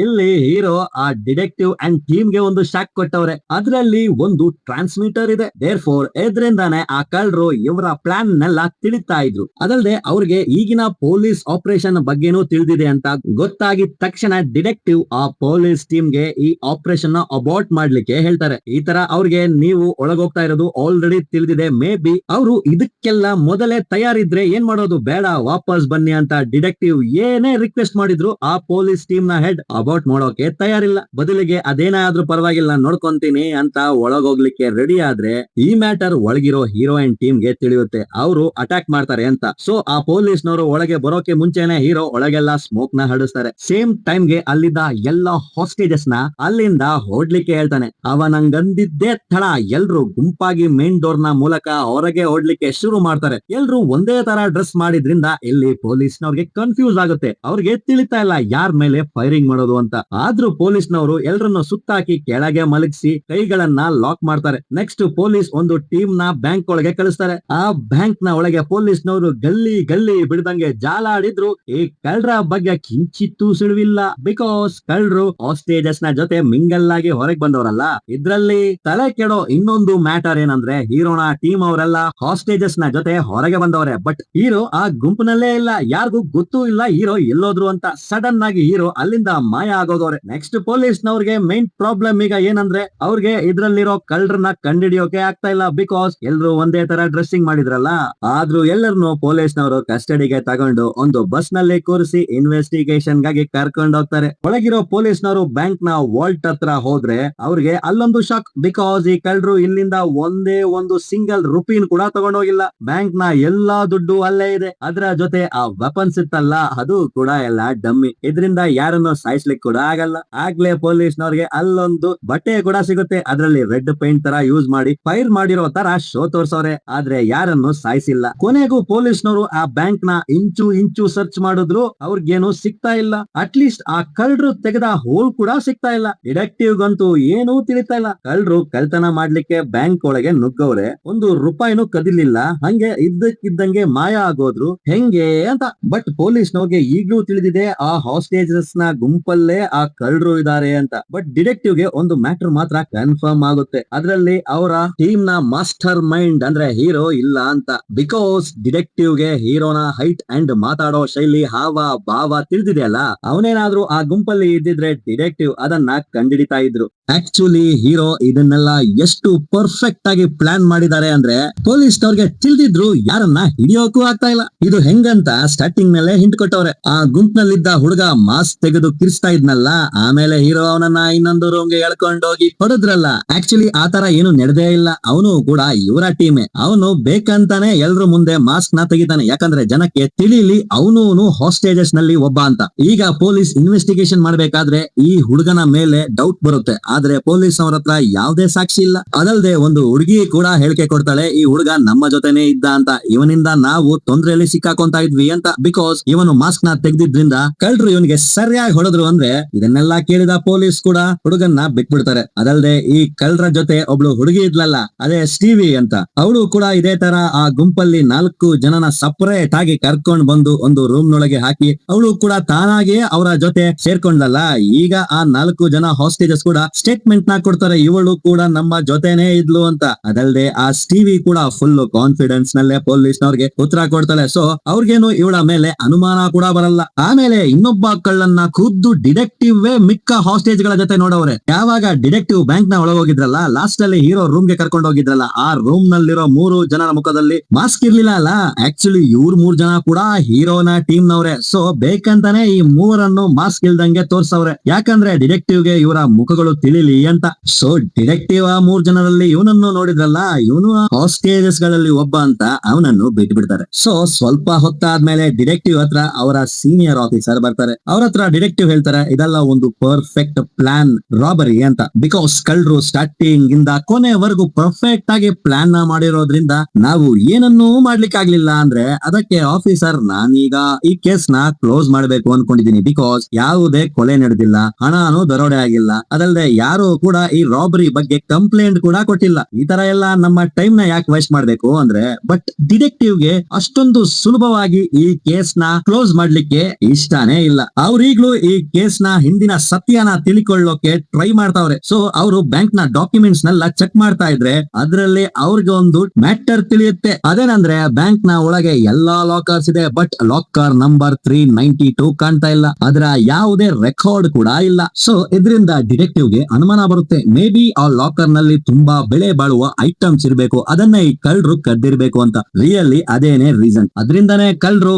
ಇಲ್ಲಿ ಹೀರೋ ಆ ಡಿಟೆಕ್ಟಿವ್ ಅಂಡ್ ಟೀಮ್ ಗೆ ಒಂದು ಶಾಕ್ ಕೊಟ್ಟವ್ರೆ. ಅದ್ರಲ್ಲಿ ಒಂದು ಟ್ರಾನ್ಸ್ಮಿಟರ್ ಇದೆ. ದೇರ್ ಫೋರ್ ಎದ್ರಿಂದಾನೆ ಆ ಕಳ್ಳರು ಇವರ ಪ್ಲಾನ್ ನೆಲ್ಲ ತಿಳಿತಾ ಇದ್ರು. ಅದಲ್ಲದೆ ಅವ್ರಿಗೆ ಈಗಿನ ಪೊಲೀಸ್ ಆಪರೇಷನ್ ಬಗ್ಗೆನೂ ತಿಳಿದಿದೆ ಅಂತ ಗೊತ್ತಾಗಿದ ತಕ್ಷಣ ಡಿಟೆಕ್ಟಿವ್ ಆ ಪೊಲೀಸ್ ಟೀಮ್ ಗೆ ಈ ಆಪರೇಷನ್ ನ ಅಬಾರ್ಟ್ ಮಾಡ್ಲಿಕ್ಕೆ ಹೇಳ್ತಾರೆ. ಈ ತರ ಅವ್ರಿಗೆ ನೀವು ಒಳಗೋಗ್ತಾ ಇರೋದು ಆಲ್ರೆಡಿ ತಿಳಿದಿದೆ, ಮೇ ಬಿ ಅವರು ಇದಕ್ಕೆಲ್ಲ ಮೊದಲೇ ತಯಾರಿದ್ರೆ ಏನ್ ಮಾಡೋದು, ಬೇಡ ವಾಪಸ್ ಬನ್ನಿ ಅಂತ ಡಿಟೆಕ್ಟಿವ್ ಏನೇ ರಿಕ್ವೆಸ್ಟ್ ಮಾಡಿದ್ರು ಆ ಪೊಲೀಸ್ ಟೀಮ್ ನ ಹೆಡ್ ಅಬಾರ್ಟ್ ಮಾಡೋಕೆ ತಯಾರಿಲ್ಲ. ಬದಲಿಗೆ ಅದೇನಾದ್ರೂ ಪರವಾಗಿಲ್ಲ ನೋಡ್ಕೊಂತೀನಿ ಅಂತ ಒಳಗೋಗ್ಲಿಕ್ಕೆ ರೆಡಿ ಆದ್ರೆ ಈ ಮ್ಯಾಟರ್ ಒಳಗಿರೋ ಹೀರೋ ಅಂಡ್ ಟೀಮ್ ಗೆ ತಿಳಿಯುತ್ತೆ, ಅವರು ಅಟ್ಯಾಕ್ ಮಾಡ್ತಾರೆ ಅಂತ. ಸೊ ಆ ಪೊಲೀಸ್ನವರು ಒಳಗೆ ಬರೋಕೆ ಮುಂಚೆನೆ ಹೀರೋ ಒಳಗೆಲ್ಲ ಸ್ಮೋಕ್ ನ ಹರಡಿಸ್ತಾರೆ. ಸೇಮ್ ಟೈಮ್ ಗೆ ಅಲ್ಲಿದ್ದ ಎಲ್ಲಾ ಹಾಸ್ಟೇಜಸ್ ನ ಅಲ್ಲಿಂದ ಓಡ್ಲಿಕ್ಕೆ ಹೇಳ್ತಾನೆ. ಅವನಂಗಂದಿದ್ದೇ ತಡ ಎಲ್ರು ಗುಂಪಾಗಿ ಮೇನ್ ಡೋರ್ ನ ಮೂಲಕ ಹೊರಗೆ ಓಡ್ಲಿಕ್ಕೆ ಶುರು ಮಾಡ್ತಾರೆ. ಎಲ್ರು ಒಂದೇ ತರ ಡ್ರೆಸ್ ಮಾಡಿದ್ರಿಂದ ಇಲ್ಲಿ ಪೊಲೀಸ್ನವ್ರಿಗೆ ಕನ್ಫ್ಯೂಸ್ ಆಗುತ್ತೆ. ಅವ್ರಿಗೆ ತಿಳಿತಾ ಇಲ್ಲ ಯಾರ ಮೇಲೆ ಫೈರಿಂಗ್ ಮಾಡೋದು ಅಂತ. ಆದ್ರೂ ಪೊಲೀಸ್ನವರು ಎಲ್ರನ್ನು ಸುತ್ತಾಕಿ ಕೆಳಗೆ ಮಲಗಿಸಿ ಕೈಗಳನ್ನ ಲಾಕ್ ಮಾಡ್ತಾರೆ. ನೆಕ್ಸ್ಟ್ ಪೊಲೀಸ್ ಒಂದು ಟೀಮ್ ನ ಬ್ಯಾಂಕ್ ಒಳಗೆ ಕಳಿಸ್ತಾರೆ. ಆ ಬ್ಯಾಂಕ್ ನ ಒಳಗೆ ಪೊಲೀಸ್ನವರು ಗಲ್ಲಿ ಬಿಡದಂಗೆ ಜಾಲಾಡಿದ್ರು ಈ ಕಳ್ಳರ ಬಗ್ಗೆ ಕಿಂಚಿತ್ತೂ ಸುಳಿವಿಲ್ಲ. ಬಿಕಾಸ್ ಕಳ್ಳರು ಹಾಸ್ಟೇಜಸ್ ನ ಜೊತೆ ಮಿಂಗಲ್ ಆಗಿ ಹೊರಗೆ ಬಂದವರಲ್ಲ. ಇದ್ರಲ್ಲಿ ತಲೆ ಕೆಡೋ ಇನ್ನೊಂದು ಮ್ಯಾಟರ್ ಏನಂದ್ರೆ ಹೀರೋನ ಟೀಮ್ ಅವರೆಲ್ಲ ಹಾಸ್ಟೇಜಸ್ ನ ಜೊತೆ ಹೊರಗೆ ಬಂದವರೆ, ಬಟ್ ಹೀರೋ ಆ ಗುಂಪಿನಲ್ಲೇ ಇಲ್ಲ. ಯಾರಿಗೂ ಗೊತ್ತೂ ಇಲ್ಲ ಹೀರೋ ಎಲ್ಲೋದ್ರು ಅಂತ. ಸಡನ್ ಆಗಿ ಹೀರೋ ಅಲ್ಲಿಂದ ಮಾಯ ಆಗೋದವ್ರೆ. ನೆಕ್ಸ್ಟ್ ಪೊಲೀಸ್ನವ್ರಿಗೆ ಮೈನ್ ಪ್ರಾಬ್ಲಮ್ ಈಗ ಏನಂದ್ರೆ ಅವ್ರಿಗೆ ಇದ್ರಲ್ಲಿರೋ ಕಳ್ಳರನ್ನ ಕಂಡಿಡಿಯೋಕೆ ಆಗ್ತಾ ಇಲ್ಲ. ಬಿಕಾಸ್ ಎಲ್ರು ಒಂದೇ ತರ ಡ್ರೆಸ್ಸಿಂಗ್ ಮಾಡಿದ್ರಲ್ಲ. ಆದ್ರೂ ಎಲ್ಲರನ್ನು ಪೊಲೀಸ್ನವರು ಕಸ್ಟಡಿಗೆ ತಗೊಂಡು ಒಂದು ಬಸ್ ನಲ್ಲಿ ಕೂರಿಸಿ ಇನ್ವೆಸ್ಟಿಗೇಷನ್ ಗಾಗಿ ಕರ್ಕೊಂಡು ಹೋಗ್ತಾರೆ. ಒಳಗಿರೋ ಪೊಲೀಸ್ನವರು ಬ್ಯಾಂಕ್ ನ ವಾಲ್ಟ್ ಹತ್ರ ಹೋದ್ರೆ ಅವ್ರಿಗೆ ಅಲ್ಲೊಂದು ಶಾಕ್. ಬಿಕಾಸ್ ಈ ಕಳ್ಳರು ಇಲ್ಲಿಂದ ಒಂದೇ ಒಂದು ಸಿಂಗಲ್ ರುಪೀನ್ ಕೂಡ ತಗೊಂಡೋಗಿಲ್ಲ. ಬ್ಯಾಂಕ್ ನ ಎಲ್ಲಾ ದುಡ್ಡು ಅಲ್ಲೇ ಇದೆ. ಅದರ ಜೊತೆ ಆ ವೆಪನ್ಸ್ ಇತ್ತಲ್ಲ ಅದು ಕೂಡ ಎಲ್ಲ ಡಮ್ಮಿ. ಇದರಿಂದ ಯಾರನ್ನು ಸಾಯಿಸ್ಲಿಕ್ಕೆ ಕೂಡ ಆಗಲ್ಲ. ಆಗ್ಲೇ ಪೊಲೀಸ್ನವ್ರಿಗೆ ಅಲ್ಲೊಂದು ಬಟ್ಟೆ ಕೂಡ ಸಿಗುತ್ತೆ. ಅದ್ರಲ್ಲಿ ರೆಡ್ ಪೇಂಟ್ ತರ ಯೂಸ್ ಮಾಡಿ ಫೈರ್ ಮಾಡಿರೋ ತರ ಶೋ ತೋರ್ಸವ್ರೆ. ಆದ್ರೆ ಯಾರನ್ನು ಸಾಯಿಸಿಲ್ಲ. ಕೊನೆಗೂ ಪೊಲೀಸ್ನವರು ಆ ಬ್ಯಾಂಕ್ ನ ಇಂಚು ಸರ್ಚ್ ಮಾಡಿದ್ರು ಅವ್ರಿಗೇನು ಸಿಗ್ತಾ ಇಲ್ಲ. ಅಟ್ಲೀಸ್ಟ್ ಆ ಕಳ್ಳರು ತೆಗೆದ ಹೋಲ್ ಕೂಡ ಸಿಗ್ತಾ ಇಲ್ಲ. ಡಿಟೆಕ್ಟಿವ್ ಗಂತೂ ಏನೂ ತಿಳಿತಾ ಇಲ್ಲ. ಕಳ್ಳರು ಕಳ್ತನ ಮಾಡ್ಲಿಕ್ಕೆ ಬ್ಯಾಂಕ್ ಒಳಗೆ ನುಗ್ಗವ್ರೆ, ಒಂದು ರೂಪಾಯಿನೂ ಕದಿಲಿಲ್ಲ, ಹಂಗೆ ಇದ್ದಕ್ಕಿದ್ದಂಗೆ ಮಾಯ ಆಗೋದ್ರು ಹೆಂಗೆ ಅಂತ. ಬಟ್ ಪೊಲೀಸ್ನವ್ರಿಗೆ ಈಗ್ಲೂ ತಿಳಿದಿದೆ ಆ ಹಾಸ್ಟೇಜಸ್ ನ ಗುಂಪಲ್ಲೇ ಆ ಕಳ್ಳರು ಇದಾರೆ ಅಂತ. ಬಟ್ ಡಿಟೆಕ್ಟಿವ್ ಗೆ ಒಂದು ಮ್ಯಾಟರ್ ಮಾತ್ರ ಕನ್ಫರ್ಮ್ ಆಗುತ್ತೆ, ಅದ್ರಲ್ಲಿ ಅವರ ಟೀಮ್ ನ ಮಾಸ್ಟರ್ ಮೈಂಡ್ ಅಂದ್ರೆ ಹೀರೋ ಇಲ್ಲ ಅಂತ. ಬಿಕಾಸ್ ಡಿಟೆಕ್ಟಿವ್ ಗೆ ಹೀರೋನ ಹೈಟ್ ಅಂಡ್ ಮಾತಾಡೋ ಶೈಲಿ, ಹಾವ ಭಾವ ತಿಳಿದಿದೆಯಲ್ಲ, ಅವನೇನಾದ್ರೂ ಆ ಗುಂಪಲ್ಲಿ ಇದ್ದಿದ್ರೆ ಡಿಟೆಕ್ಟಿವ್ ಅದನ್ನ ಕಂಡಿಡಿತಾ ಇದ್ರು. ಆಕ್ಚುಲಿ ಹೀರೋ ಇದನ್ನೆಲ್ಲ ಎಷ್ಟು ಪರ್ಫೆಕ್ಟ್ ಆಗಿ ಪ್ಲಾನ್ ಮಾಡಿದ್ದಾರೆ ಅಂದ್ರೆ ಪೊಲೀಸ್ನವ್ರಿಗೆ ತಿಳಿದಿದ್ರು ಯಾರನ್ನ ಹಿಡಿಯೋಕು ಆಗ್ತಾ ಇಲ್ಲ. ಇದು ಹೆಂಗಂತ ಸ್ಟಾರ್ಟಿಂಗ್ ನಲ್ಲೇ ಹಿಂಟ್ ಕೊಟ್ಟವ್ರೆ. ಆ ಗುಂಪ್ನಲ್ಲಿದ್ದ ಹುಡುಗ ಮಾಸ್ಕ್ ತೆಗೆದು ಕಿರ್ಸ್ತಾ ಇದ್ನಲ್ಲ, ಆಮೇಲೆ ಹೀರೋ ಅವನನ್ನ ಇನ್ನೊಂದು ರೂಮ್ಗೆ ಎಳ್ಕೊಂಡೋಗಿ ಹೊಡೆದ್ರಲ್ಲ. ಆಕ್ಚುಲಿ ಆತರ ಏನು ನಡೆದೇ ಇಲ್ಲ, ಅವನು ಕೂಡ ಇವರ ಟೀಮೇ. ಅವನು ಬೇಕಂತಾನೆ ಎಲ್ರ ಮುಂದೆ ಮಾಸ್ಕ್ ನ ತೆಗಿತಾನೆ, ಯಾಕಂದ್ರೆ ಜನಕ್ಕೆ ತಿಳಿಲಿ ಅವನು ಹಾಸ್ಟೇಜಸ್ ನಲ್ಲಿ ಒಬ್ಬ ಅಂತ. ಈಗ ಪೊಲೀಸ್ ಇನ್ವೆಸ್ಟಿಗೇಷನ್ ಮಾಡ್ಬೇಕಾದ್ರೆ ಈ ಹುಡುಗನ ಮೇಲೆ ಡೌಟ್ ಬರುತ್ತೆ, ಆದ್ರೆ ಪೊಲೀಸ್ ಅವ್ರ ಹತ್ರ ಯಾವ್ದೇ ಸಾಕ್ಷಿ ಇಲ್ಲ. ಅದಲ್ಲದೆ ಒಂದು ಹುಡುಗಿ ಕೂಡ ಹೇಳಿಕೆ ಕೊಡ್ತಾಳೆ, ಈ ಹುಡುಗ ನಮ್ಮ ಜೊತೆನೆ ಇದ್ದ ಅಂತ, ಇವನಿಂದ ನಾವು ತೊಂದರೆಯಲ್ಲಿ ಸಿಕ್ಕಾಕೊಂತ ಇದ್ವಿ ಅಂತ. ಬಿಕಾಸ್ ಇವನು ಮಾಸ್ಕ್ ನ ತೆಗೆದಿದ್ರಿಂದ ಕಳ್ಳರು ಇವನಿಗೆ ಸರಿಯಾಗಿ ಹೊಡೆದ್ರು ಅಂದ್ರೆ ಇದನ್ನೆಲ್ಲ ಕೇಳಿದ ಪೊಲೀಸ್ ಕೂಡ ಹುಡುಗನ್ನ ಬಿಟ್ಬಿಡ್ತಾರೆ. ಅದಲ್ಲದೆ ಈ ಕಳ್ಳರ ಜೊತೆ ಒಬ್ಳು ಹುಡುಗಿ ಇದ್ಲಲ್ಲ, ಅದೇ ಸ್ಟೀವಿ ಅಂತ, ಅವಳು ಕೂಡ ಇದೇ ತರ ಆ ಗುಂಪಲ್ಲಿ 4 ಜನನ ಸಪರೇಟ್ ಆಗಿ ಕರ್ಕೊಂಡ್ ಬಂದು ಒಂದು ರೂಮ್ ನೊಳಗೆ ಹಾಕಿ ಅವಳು ಕೂಡ ತಾನಾಗಿಯೇ ಅವರ ಜೊತೆ ಸೇರ್ಕೊಂಡ್ಲಲ್ಲ. ಈಗ ಆ 4 ಜನ ಹಾಸ್ಟೇಜಸ್ ಕೂಡ ಸ್ಟೇಟ್ಮೆಂಟ್ ನ ಕೊಡ್ತಾರೆ, ಇವಳು ಕೂಡ ನಮ್ಮ ಜೊತೆನೆ ಇದ್ಲು ಅಂತ. ಅದಲ್ಲದೆ ಆ ಸ್ಟೀವಿ ಕೂಡ ಫುಲ್ ಕಾನ್ಫಿಡೆನ್ಸ್ ನಲ್ಲೇ ಪೊಲೀಸ್ನವ್ರಿಗೆ ಉತ್ತರ ಕೊಡ್ತಾಳೆ. ಸೊ ಅವ್ರಿಗೇನು ಇವಳ ಮೇಲೆ ಅನುಮಾನ ಕೂಡ ಬರಲ್ಲ. ಆಮೇಲೆ ಇನ್ನೊಬ್ಬ ಕಳ್ಳನ್ನ ಖುದ್ದು ಡಿಟೆಕ್ಟಿವ್ ಮಿಕ್ಕ ಹಾಸ್ಟೇಜ್ ಗಳ ಜೊತೆ ನೋಡವ್ರೆ. ಯಾವಾಗ ಡಿಟೆಕ್ಟಿವ್ ಬ್ಯಾಂಕ್ ನ ಒಳಗೋಗಿದ್ರಲ್ಲ, ಲಾಸ್ಟ್ ಅಲ್ಲಿ ಹೀರೋ ರೂಮ್ ಗೆ ಕರ್ಕೊಂಡು ಹೋಗಿದ್ರಲ್ಲ, ಆ ರೂಮ್ ನಲ್ಲಿರೋ 3 ಜನರ ಮುಖದಲ್ಲಿ ಮಾಸ್ಕ್ ಇರ್ಲಿಲ್ಲ ಅಲ್ಲ. ಆಕ್ಚುಲಿ ಇವ್ರ 3 ಜನ ಕೂಡ ಹೀರೋನ ಟೀಮ್ ನವ್ರೆ. ಸೊ ಬೇಕಂತಾನೆ ಈ 3ರನ್ನು ಮಾಸ್ಕ್ ಇಲ್ದಂಗೆ ತೋರ್ಸವ್ರೆ, ಯಾಕಂದ್ರೆ ಡಿಟೆಕ್ಟಿವ್ ಗೆ ಇವರ ಮುಖಗಳು ತಿಳಿಲಿ ಅಂತ. ಸೊ ಡಿಟೆಕ್ಟಿವ್ ಆ 3 ಜನರಲ್ಲಿ ಇವನನ್ನು ನೋಡಿದ್ರಲ್ಲ, ಇವನು ಹಾಸ್ಟೇಜಸ್ ಗಳಲ್ಲಿ ಒಬ್ಬ ಅಂತ ಅವನನ್ನು ಬಿಟ್ಬಿಡ್ತಾರೆ. ಸೊ ಸ್ವಲ್ಪ ಹೊತ್ತಾದ್ಮೇಲೆ ಡಿಟೆಕ್ಟಿವ್ ಹತ್ರ ಅವರ ಸೀನಿಯರ್ ಆಫೀಸರ್ ಬರ್ತಾರೆ. ಅವ್ರ ಹತ್ರ ಡಿಟೆಕ್ಟಿವ್ ಹೇಳ್ತಾರೆ, ಇದೆಲ್ಲ ಒಂದು ಪರ್ಫೆಕ್ಟ್ ಪ್ಲಾನ್ ರಾಬರಿ ಅಂತ. ಬಿಕಾಸ್ ಕಳ್ಳರು ಸ್ಟಾರ್ಟಿಂಗ್ ಇಂದ ಕೊನೆವರೆಗೂ ಪರ್ಫೆಕ್ಟ್ ಆಗಿ ಪ್ಲಾನ್ ನ ಮಾಡಿರೋದ್ರಿಂದ ನಾವು ಏನನ್ನೂ ಮಾಡ್ಲಿಕ್ಕೆ ಆಗ್ಲಿಲ್ಲ ಅಂದ್ರೆ ಅದಕ್ಕೆ ಆಫೀಸರ್ ನಾನೀಗ ಈ ಕೇಸ್ ನ ಕ್ಲೋಸ್ ಮಾಡ್ಬೇಕು ಅನ್ಕೊಂಡಿದೀನಿ. ಬಿಕಾಸ್ ಯಾವುದೇ ಕೊಲೆ ನಡೆದಿಲ್ಲ, ಹಣನೂ ದರೋಡೆ ಆಗಿಲ್ಲ, ಅದಲ್ಲದೆ ಯಾರು ಕೂಡ ಈ ರಾಬರಿ ಬಗ್ಗೆ ಕಂಪ್ಲೇಂಟ್ ಕೂಡ ಕೊಟ್ಟಿಲ್ಲ. ಈ ತರ ಎಲ್ಲ ನಮ್ಮ ಟೈಮ್ ನ ಯಾಕೆ ವೇಸ್ಟ್ ಮಾಡ್ಬೇಕು ಅಂದ್ರೆ. ಬಟ್ ಡಿಟೆಕ್ಟಿವ್ ಗೆ ಅಷ್ಟೊಂದು ಸುಲಭವಾಗಿ ಈ ಕೇಸ್ ನ ಕ್ಲೋಸ್ ಮಾಡ್ಲಿಕ್ಕೆ ಇಷ್ಟಾನೇ ಇಲ್ಲ. ಅವ್ರೀಗ್ಲೂ ಈ ಕೇಸ್ ನ ಹಿಂದಿನ ಸತ್ಯನ ತಿಳ್ಕೊಳ್ಳೋಕೆ ಟ್ರೈ ಮಾಡ್ತಾವ್ರೆ. ಸೊ ಅವರು ಬ್ಯಾಂಕ್ ನ ಡಾಕ್ಯುಮೆಂಟ್ಸ್ ನೆಲ್ಲ ಚೆಕ್ ಮಾಡ್ತಾ ಇದ್ರೆ ಅದ್ರಲ್ಲಿ ಅವ್ರಿಗೆ ಒಂದು ಮ್ಯಾಟರ್ ತಿಳಿಯುತ್ತೆ. ಅದೇನಂದ್ರೆ ಬ್ಯಾಂಕ್ ನ ಒಳಗೆ ಎಲ್ಲಾ ಲಾಕರ್ಸ್ ಇದೆ, ಬಟ್ ಲಾಕರ್ ನಂಬರ್ 392 ಕಾಣ್ತಾ ಇಲ್ಲ, ಅದರ ಯಾವುದೇ ರೆಕಾರ್ಡ್ ಕೂಡ ಇಲ್ಲ. ಸೊ ಇದರಿಂದ ಡಿಟೆಕ್ಟಿವ್ ಗೆ ಅನುಮಾನ ಬರುತ್ತೆ, ಮೇ ಬಿ ಆ ಲಾಕರ್ ನಲ್ಲಿ ತುಂಬಾ ಬೆಲೆ ಬಾಳುವ ಐಟಮ್ಸ್ ಇರಬೇಕು, ಅದನ್ನ ಈ ಕಳ್ಳರು ಕದ್ದಿರ್ಬೇಕು ಅಂತ. ರಿಯಲಿ ಅದೇನೆ ರೀಸನ್. ಅದರಿಂದಾನೇ ಕಳ್ಳರು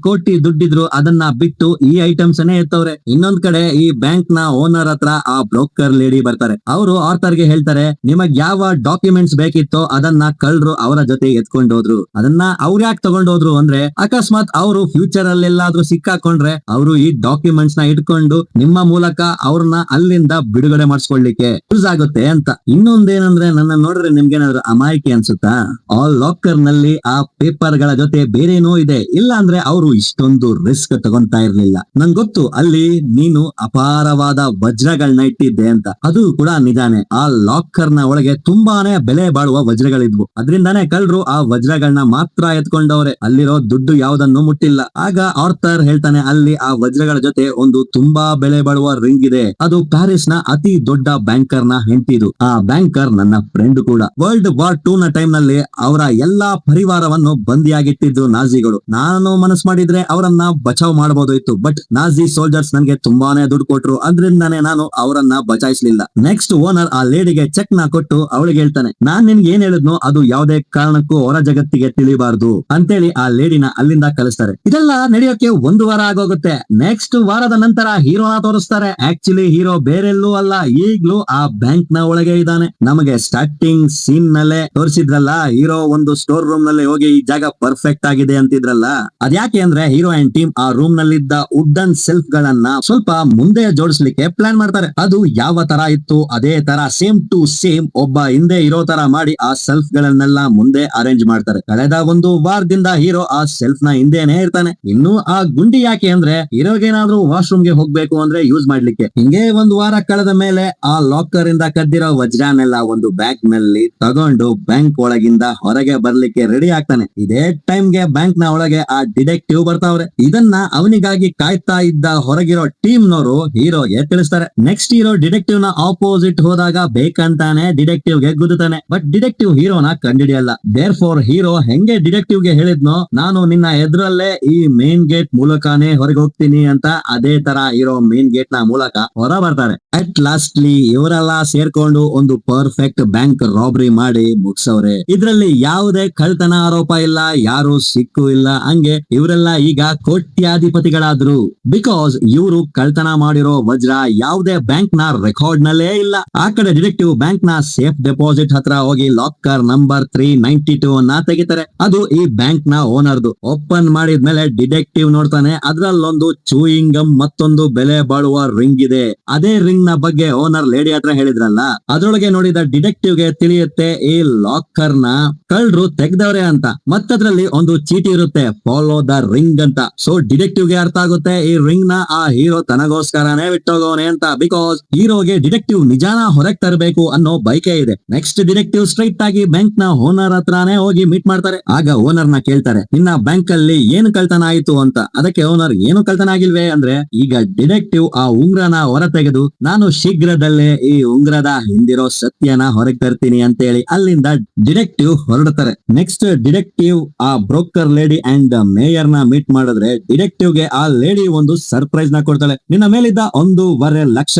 ಕೋಟಿ ದುಡ್ಡಿದ್ರು ಅದನ್ನ ಬಿಟ್ಟು ಈ ಐಟಮ್ಸ್ ಅನ್ನೇ ಎತ್ತವ್ರೆ. ಇನ್ನೊಂದ್ ಕಡೆ ಈ ಬ್ಯಾಂಕ್ ನ ಓನರ್ ಹತ್ರ ಆ ಬ್ರೋಕರ್ ಲೇಡಿ ಬರ್ತಾರೆ. ಅವರು ಆರ್ಥರ್ ಗೆ ಹೇಳ್ತಾರೆ, ನಿಮಗ್ ಯಾವ ಡಾಕ್ಯುಮೆಂಟ್ಸ್ ಬೇಕಿತ್ತೋ ಅದನ್ನ ಕಳ್ಳರು ಅವರ ಜೊತೆ ಎತ್ಕೊಂಡೋದ್ರು. ಅದನ್ನ ಅವ್ರು ಯಾಕೆ ತಗೊಂಡೋದ್ರು ಅಂದ್ರೆ ಅಕಸ್ಮಾತ್ ಅವರು ಫ್ಯೂಚರ್ ಅಲ್ಲಿ ಎಲ್ಲಾದ್ರೂ ಸಿಕ್ಕಾಕೊಂಡ್ರೆ ಅವರು ಈ ಡಾಕ್ಯುಮೆಂಟ್ಸ್ ನ ಇಟ್ಕೊಂಡು ನಿಮ್ಮ ಮೂಲಕ ಅವ್ರನ್ನ ಅಲ್ಲಿಂದ ಬಿಡುಗಡೆ ಮಾಡಿಸ್ಕೊಳ್ಳಿಕ್ಕೆ ಯೂಸ್ ಆಗುತ್ತೆ ಅಂತ. ಇನ್ನೊಂದೇನಂದ್ರೆ ನನ್ನ ನೋಡಿದ್ರೆ ನಿಮ್ಗೇನಾದ್ರು ಅಮಾಯಕಿ ಅನ್ಸುತ್ತಾ? ಆ ಲಾಕರ್ ನಲ್ಲಿ ಆ ಪೇಪರ್ ಗಳ ಜೊತೆ ಬೇರೇನೋ ಇದೆ, ಇಲ್ಲ ಅಂದ್ರೆ ಅವರು ಇಷ್ಟೊಂದು ರಿಸ್ಕ್ ತಗೊಂತಾ ಇರ್ಲಿಲ್ಲ. ನನ್ ಗೊತ್ತು ಅಲ್ಲಿ ನೀನು ಅಪಾರವಾದ ವಜ್ರಗಳನ್ನ ಇಟ್ಟಿದ್ದೆ ಅಂತ, ಅದು ಕೂಡ ನಿಜಾನೇ. ಆ ಲಾಕರ್ ನ ಒಳಗೆ ತುಂಬಾನೇ ಬೆಲೆ ಬಾಳುವ ವಜ್ರಗಳಿದ್ವು, ಅದರಿಂದಾನೇ ಕಳ್ಳರು ಆ ವಜ್ರಗಳನ್ನ ಮಾತ್ರ ಎತ್ಕೊಂಡವ್ರೆ, ಅಲ್ಲಿರೋ ದುಡ್ಡು ಯಾವ್ದನ್ನು ಮುಟ್ಟಿಲ್ಲ. ಆಗ ಆರ್ಥರ್ ಹೇಳ್ತಾನೆ, ಅಲ್ಲಿ ಆ ವಜ್ರಗಳ ಜೊತೆ ಒಂದು ತುಂಬಾ ಬೆಲೆ ಬಾಳುವ ರಿಂಗ್ ಇದೆ, ಅದು ಪ್ಯಾರಿಸ್ ನ ಅತಿ ದೊಡ್ಡ ಬ್ಯಾಂಕರ್ ನ ಹೆಂಡತಿದು. ಆ ಬ್ಯಾಂಕರ್ ನನ್ನ ಫ್ರೆಂಡ್ ಕೂಡ. ವರ್ಲ್ಡ್ ವಾರ್ 2 ನ ಟೈಮ್ ನಲ್ಲಿ ಅವರ ಎಲ್ಲಾ ಪರಿವಾರವನ್ನು ಬಂದಿಯಾಗಿಟ್ಟಿದ್ರು ನಾಜಿಗಳು. ನಾನು ಮನಸ್ಸು ಮಾಡಿದ್ರೆ ಅವರನ್ನ ಬಚಾವ್ ಮಾಡಬಹುದು ಇತ್ತು, ಬಟ್ ನಾಜಿ ಸೋಲ್ಜರ್ಸ್ ನನಗೆ ತುಂಬಾನೇ ದುಡ್ಡು ಕೊಟ್ರು, ಅದ್ರಿಂದಾನೇ ನಾನು ಅವರನ್ನ ಬಚಾಯಿಸಲಿಲ್ಲ. ನೆಕ್ಸ್ಟ್ ಓನರ್ ಆ ಲೇಡಿಗೆ ಚೆಕ್ ನ ಕೊಟ್ಟು ಅವಳಿಗೆ ಹೇಳ್ತಾನೆ, ನಾನ್ ನಿನ್ಗೆ ಏನ್ ಹೇಳಿದ್ನೋ ಅದು ಯಾವುದೇ ಕಾರಣಕ್ಕೂ ಹೊರ ಜಗತ್ತಿಗೆ ತಿಳಿಬಾರ್ದು ಅಂತೇಳಿ ಆ ಲೇಡಿನ ಅಲ್ಲಿಂದ ಕಳಿಸ್ತಾರೆ. ಇದೆಲ್ಲ ನಡೆಯೋಕೆ 1 ವಾರ ಆಗೋಗುತ್ತೆ. ನೆಕ್ಸ್ಟ್ ವಾರದ ನಂತರ ಹೀರೋನ ತೋರಿಸ್ತಾರೆ. ಆಕ್ಚುಲಿ ಹೀರೋ ಬೇರೆಲ್ಲೂ ಅಲ್ಲ, ಈಗ್ಲೂ ಆ ಬ್ಯಾಂಕ್ ನ ಒಳಗೆ ಇದ್ದಾನೆ. ನಮಗೆ ಸ್ಟಾರ್ಟಿಂಗ್ ಸೀನ್ ನಲ್ಲೇ ತೋರಿಸಿದ್ರಲ್ಲ, ಹೀರೋ ಒಂದು ಸ್ಟೋರ್ ರೂಮ್ ನಲ್ಲಿ ಹೋಗಿ ಈ ಜಾಗ ಪರ್ಫೆಕ್ಟ್ ಆಗಿದೆ ಅಂತಿದ್ರಲ್ಲ, ಅದ್ಯಾಕೆ ಅಂದ್ರೆ ಹೀರೋ ಅಂಡ್ ಟೀಮ್ ಆ ರೂಮ್ ನಲ್ಲಿದ್ದ ವುಡನ್ ಸೆಲ್ಫ್ ಗಳನ್ನ ಸ್ವಲ್ಪ ಮುಂದೆ ಜೋಡಿಸ್ಲಿಕ್ಕೆ ಪ್ಲಾನ್ ಮಾಡ್ತಾರೆ. ಅದು ಯಾವ ತರ ಇತ್ತು ಅದೇ ತರ ಸೇಮ್ ಟು ಸೇಮ್ ಒಬ್ಬ ಹಿಂದೆ ಇರೋ ತರ ಮಾಡಿ ಆ ಸೆಲ್ಫ್ ಗಳನ್ನೆಲ್ಲ ಮುಂದೆ ಅರೇಂಜ್ ಮಾಡ್ತಾರೆ. ಕಳೆದ 1 ವಾರದಿಂದ ಹೀರೋ ಆ ಸೆಲ್ಫ್ ನ ಹಿಂದೆನೆ ಇರ್ತಾನೆ. ಇನ್ನು ಆ ಗುಂಡಿ ಯಾಕೆ ಅಂದ್ರೆ ಇರೋಗೇನಾದ್ರೂ ವಾಶ್ರೂಮ್ ಗೆ ಹೋಗ್ಬೇಕು ಅಂದ್ರೆ ಯೂಸ್ ಮಾಡ್ಲಿಕ್ಕೆ. ಹಿಂಗೆ ಒಂದ್ ವಾರ ಕಳೆದ ಮೇಲೆ ಆ ಲಾಕರ್ ಇಂದ ಕದ್ದಿರೋ ವಜ್ರನೆಲ್ಲ ಒಂದು ಬ್ಯಾಗ್ ನಲ್ಲಿ ತಗೊಂಡು ಬ್ಯಾಂಕ್ ಒಳಗಿಂದ ಹೊರಗೆ ಬರ್ಲಿಕ್ಕೆ ರೆಡಿ ಆಗ್ತಾನೆ. ಇದೇ ಟೈಮ್ಗೆ ಬ್ಯಾಂಕ್ ನ ಒಳಗೆ ಆ ಡಿಟೆಕ್ಟಿವ್ ಬರ್ತಾವ್ರೆ. ಇದನ್ನ ಅವನಿಗಾಗಿ ಕಾಯ್ತಾ ಇದ್ದ ಹೊರಗಿರೋ ಟೀಮ್ ನವರು ಹೀರೋಗೆ ತಿಳಿಸ್ತಾರೆ. ನೆಕ್ಸ್ಟ್ ಹೀರೋ ಡಿಟೆಕ್ಟಿವ್ ನ ಆಪೋಸಿಟ್ ಹೋದಾಗ ಬೇಕಂತಾನೆ ಡಿಟೆಕ್ಟಿವ್ ಗೆ ಗುದ್ದುತ್ತಾನೆ. ಬಟ್ ಡಿಟೆಕ್ಟಿವ್ ಹೀರೋನ ಕಂಡಿಡಿಯಲ್ಲ. ದೇರ್ ಫಾರ್ ಹೀರೋ ಹೆಂಗೆ ಡಿಟೆಕ್ಟಿವ್ ಗೆ ಹೇಳಿದ್ನೋ, ನಾನು ನಿನ್ನ ಎದುರಲ್ಲೇ ಈ ಮೇನ್ ಗೇಟ್ ಮೂಲಕನೇ ಹೊರಗೆ ಹೋಗ್ತೀನಿ ಅಂತ, ಅದೇ ತರ ಹೀರೋ ಮೇನ್ ಗೇಟ್ ನ ಮೂಲಕ ಹೊರ ಬರ್ತಾರೆ. ಅಟ್ ಲಾಸ್ಟ್ಲಿ ಇವರೆಲ್ಲ ಸೇರ್ಕೊಂಡು ಒಂದು ಪರ್ಫೆಕ್ಟ್ ಬ್ಯಾಂಕ್ ರಾಬರಿ ಮಾಡಿ ಮುಗಿಸವ್ರೆ. ಇದ್ರಲ್ಲಿ ಯಾವುದೇ ಕಳ್ತನ ಆರೋಪ ಇಲ್ಲ, ಯಾರು ಸಿಕ್ಕು ಇಲ್ಲ. ಹಂಗೆ ಇವರೆಲ್ಲ ಈಗ ಕೋಟ್ಯಾಧಿಪತಿಗಳಾದ್ರು. ಬಿಕಾಸ್ ಇವರು ಕಳ್ತನ ಮಾಡಿರೋ ವಜ್ರ ಯಾವುದೇ ಬ್ಯಾಂಕ್ ನ ರೆಕಾರ್ಡ್ ನಲ್ಲೇ ಇಲ್ಲ. ಆ ಕಡೆ ಡಿಟೆಕ್ಟಿವ್ ಬ್ಯಾಂಕ್ ನ ಸೇಫ್ ಡೆಪಾಸಿಟ್ ಹತ್ರ ಹೋಗಿ ಲಾಕರ್ ನಂಬರ್ 392 ಅನ್ನ ತೆಗಿತಾರೆ. ಅದು ಈ ಬ್ಯಾಂಕ್ ನ ಓನರ್ದು. ಓಪನ್ ಮಾಡಿದ್ಮೇಲೆ ಡಿಟೆಕ್ಟಿವ್ ನೋಡ್ತಾನೆ, ಅದ್ರಲ್ಲೊಂದು ಚೂಯಿಂಗ್ ಗಮ್ ಮತ್ತೊಂದು ಬೆಲೆ ಬಾಳುವ ರಿಂಗ್ ಇದೆ. ಅದೇ ರಿಂಗ್ ನ ಬಗ್ಗೆ ಓನರ್ ಲೇಡಿ ಹತ್ರ ಹೇಳಿದ್ರಲ್ಲ, ಅದ್ರೊಳಗೆ ನೋಡಿದ ಡಿಟೆಕ್ಟಿವ್ ಗೆ ತಿಳಿಯುತ್ತೆ ಈ ಲಾಕರ್ ನ ಕಳ್ರು ತೆಗ್ದವ್ರೆ ಅಂತ. ಮತ್ತದ್ರಲ್ಲಿ ಒಂದು ಚೀಟಿ ಇರುತ್ತೆ, ಫಾಲೋ ದ ರಿಂಗ್ ಅಂತ. ಸೊ ಡಿಟೆಕ್ಟಿವ್ ಗೆ ಅರ್ಥ ಆಗುತ್ತೆ ಈ ರಿಂಗ್ ನ ಆ ಹೀರೋ ತನಗೋಸ್ಕರನೇ ಬಿಟ್ಟೋಗೋನೆ ಅಂತ. ಬಿಕಾಸ್ ಹೀರೋಗೆ ಡಿಟೆಕ್ಟಿವ್ ನಿಜಾನ ಹೊರಗ್ ತರಬೇಕು ಅನ್ನೋ ಬೈಕೆ ಇದೆ. ನೆಕ್ಸ್ಟ್ ಡಿಟೆಕ್ಟಿವ್ ಸ್ಟ್ರೈಟ್ ಆಗಿ ಬ್ಯಾಂಕ್ ನ ಓನರ್ ಹತ್ರನೇ ಹೋಗಿ ಮೀಟ್ ಮಾಡ್ತಾರೆ. ಆಗ ಓನರ್ ನ ಕೇಳ್ತಾರೆ, ನಿನ್ನ ಬ್ಯಾಂಕ್ ಅಲ್ಲಿ ಏನು ಕಳ್ತನ ಆಯ್ತು ಅಂತ. ಅದಕ್ಕೆ ಓನರ್ ಏನು ಕಳ್ತನ ಆಗಿಲ್ವೇ ಅಂದ್ರೆ, ಈಗ ಡಿಟೆಕ್ಟಿವ್ ಆ ಉಂಗ್ರನ ಹೊರ ತೆಗೆದು ನಾನು ಶೀಘ್ರದಲ್ಲೇ ಈ ಉಂಗ್ರದ ಹಿಂದಿರೋ ಸತ್ಯನ ಹೊರಗೆ ತರ್ತೀನಿ ಅಂತ ಹೇಳಿ ಅಲ್ಲಿಂದ ಡಿಟೆಕ್ಟಿವ್ ಹೊರಡ್ತಾರೆ. ನೆಕ್ಸ್ಟ್ ಡಿಟೆಕ್ಟಿವ್ ಆ ಬ್ರೋಕರ್ ಲೇಡಿ ಅಂಡ್ ಮೇಯರ್ ನ ಮೀಟ್ ಮಾಡಿದ್ರೆ, ಡಿಟೆಕ್ಟಿವ್ ಗೆ ಆ ಲೇಡಿ ಒಂದು ಸರ್ಪ್ರೈಸ್ ನ ಕೊಡ್ತಾಳೆ. ನಿನ್ನ ಮೇಲಿದ್ದ $1.5 ಲಕ್ಷ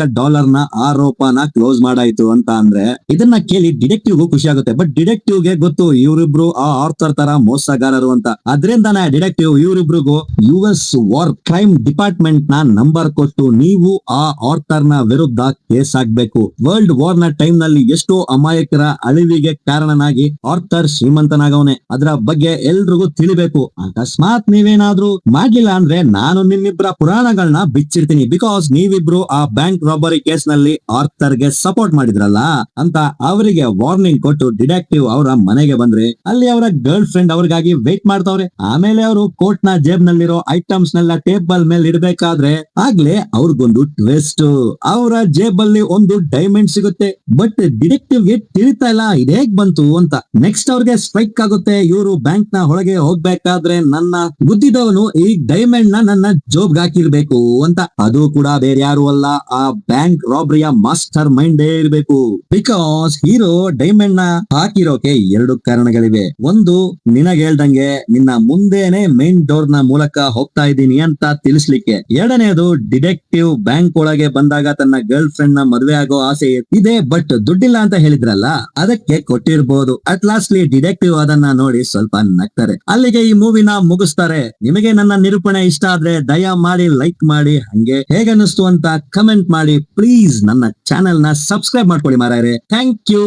ನ ಆರೋಪನ ಕ್ಲೋಸ್ ಮಾಡಾಯ್ತು ಅಂತ. ಅಂದ್ರೆ ಇದನ್ನ ಕೇಳಿ ಡಿಟೆಕ್ಟಿವ್ ಗೂ ಖುಷಿ ಆಗುತ್ತೆ. ಬಟ್ ಡಿಟೆಕ್ಟಿವ್ ಗೆ ಗೊತ್ತು ಇವರಿಬ್ರು ಆ ಆರ್ಥರ್ ತರ ಮೋಸಗಾರರು ಅಂತ. ಅದರಿಂದಾನೆ ಡಿಟೆಕ್ಟಿವ್ ಇವರಿಬ್ರಿಗೂ US ವಾರ್ ಕ್ರೈಮ್ ಡಿಪಾರ್ಟ್ಮೆಂಟ್ ನ ನಂಬರ್ ಕೊಟ್ಟು, ನೀವು ಆ ಆರ್ಥರ್ ನ ವಿರುದ್ಧ ಕೇಸ್ ಹಾಕ್ಬೇಕು. ವರ್ಲ್ಡ್ ವಾರ್ ನ ಟೈಮ್ ನಲ್ಲಿ ಎಷ್ಟೋ ಅಮಾಯಕರ ಅಳಿವಿಗೆ ಕಾರಣನಾಗಿ ಆರ್ಥರ್ ಶ್ರೀಮಂತನಾಗವನೆ. ಅದರ ಬಗ್ಗೆ ಎಲ್ರಿಗೂ ತಿಳಿಬೇಕು. ಅಕಸ್ಮಾತ್ ನೀವೇನಾದ್ರೂ ಮಾಡ್ಲಿಲ್ಲ ಅಂದ್ರೆ ನಾನು ನಿಮ್ಮಿಬ್ಬರ ಪುರಾಣಗಳನ್ನ ಬಿಚ್ಚಿಡ್ತೀನಿ. ಬಿಕಾಸ್ ನೀವಿಬ್ರು ಆ ಬ್ಯಾಂಕ್ ರಾಬರಿ ಕೇಸ್ ನಲ್ಲಿ ಆರ್ಥರ್ ಗೆ ಸಪೋರ್ಟ್ ಮಾಡಿದ್ರಲ್ಲ ಅಂತ ಅವರಿಗೆ ವಾರ್ನಿಂಗ್ ಕೊಟ್ಟು ಡಿಟೆಕ್ಟಿವ್ ಅವರ ಮನೆಗೆ ಬಂದ್ರೆ, ಅಲ್ಲಿ ಅವರ ಗರ್ಲ್ ಫ್ರೆಂಡ್ ಅವ್ರಿಗಾಗಿ ವೇಟ್ ಮಾಡ್ತಾವ್ರೆ. ಆಮೇಲೆ ಅವರು ಕೋರ್ಟ್ ನ ಜೇಬ್ ನಲ್ಲಿರೋ ಐಟಮ್ಸ್ ನೆಲ್ಲ ಟೇಬಲ್ ಮೇಲೆ ಇಡಬೇಕಾದ್ರೆ ಆಗ್ಲೇ ಅವ್ರಿಗೊಂದು ಟ್ವಿಸ್ಟ್. ಅವರ ಜೇಬಲ್ಲಿ ಒಂದು ಡೈಮಂಡ್ ಸಿಗುತ್ತೆ. ಬಟ್ ಡಿಟೆಕ್ಟಿವ್ ಗೆ ತಿಳಿತಾ ಇಲ್ಲ ಇದು ಹೇಗ್ ಬಂತು ಅಂತ. ನೆಕ್ಸ್ಟ್ ಅವ್ರಿಗೆ ಸ್ಟ್ರೈಕ್ ಆಗುತ್ತೆ, ಇವರು ಬ್ಯಾಂಕ್ ನ ಒಳಗೆ ಹೋಗ್ಬೇಕಾದ್ರೆ ನನ್ನ ಗುದ್ದಿದವನು ಈ ಡೈಮಂಡ್ ನ ನನ್ನ ಜೋಬ್ಗೆ ಹಾಕಿರ್ಬೇಕು ಅಂತ. ಅದು ಕೂಡ ಬೇರೆ ಯಾರು ಅಲ್ಲ, ಆ ಬ್ಯಾಂಕ್ ರಾಬರಿಯ ಮಾಸ್ಟರ್ ಮೈಂಡ್ ಇರಬೇಕು. ಬಿಕಾಸ್ ಹೀರೋ ಡೈಮಂಡ್ ನ ಹಾಕಿರೋಕೆ 2 ಕಾರಣಗಳಿವೆ. ಒಂದು, ನಿನಗೆ ಹೇಳ್ದಂಗೆ ನಿನ್ನ ಮುಂದೆನೆ ಮೇನ್ ಡೋರ್ ನ ಮೂಲಕ ಹೋಗ್ತಾ ಇದ್ದೀನಿ ಅಂತ ತಿಳಿಸ್ಲಿಕ್ಕೆ. ಎರಡನೇದು, ಡಿಟೆಕ್ಟಿವ್ ಬ್ಯಾಂಕ್ ಒಳಗೆ ಬಂದಾಗ ತನ್ನ ಗರ್ಲ್ ಫ್ರೆಂಡ್ ನ ಮದುವೆ ಆಗೋ ಆಸೆ ಇದೆ, ಬಟ್ ದುಡ್ಡಿಲ್ಲ ಅಂತ ಹೇಳಿದ್ರಲ್ಲ, ಅದಕ್ಕೆ ಕೊಟ್ಟಿರ್ಬೋದು. ಅಟ್ ಲಾಸ್ಟ್ಲಿ ಡಿಟೆಕ್ಟಿವ್ ಅದನ್ನ ನೋಡಿ ಸ್ವಲ್ಪ ನಗ್ತಾರೆ. ಅಲ್ಲಿಗೆ ಈ ಮೂವಿನ ಮುಗಿಸ್ತಾರೆ. ನಿಮಗೆ ನನ್ನ ನಿರೂಪಣೆ ಇಷ್ಟ ಆದ್ರೆ ದಯ ಮಾಡಿ ಲೈಕ್ ಮಾಡಿ, ಹಂಗೆ ಹೇಗನ್ನಿಸ್ತು ಅಂತ ಕಮೆಂಟ್ ಮಾಡಿ. ಪ್ಲೀಸ್ ನನ್ನ ಚಾನೆಲ್ ನ ಸಬ್ಸ್ಕ್ರೈಬ್ ಮಾಡ್ಕೊಳ್ಳಿ ಮಾರಾಯರೆ. Thank you.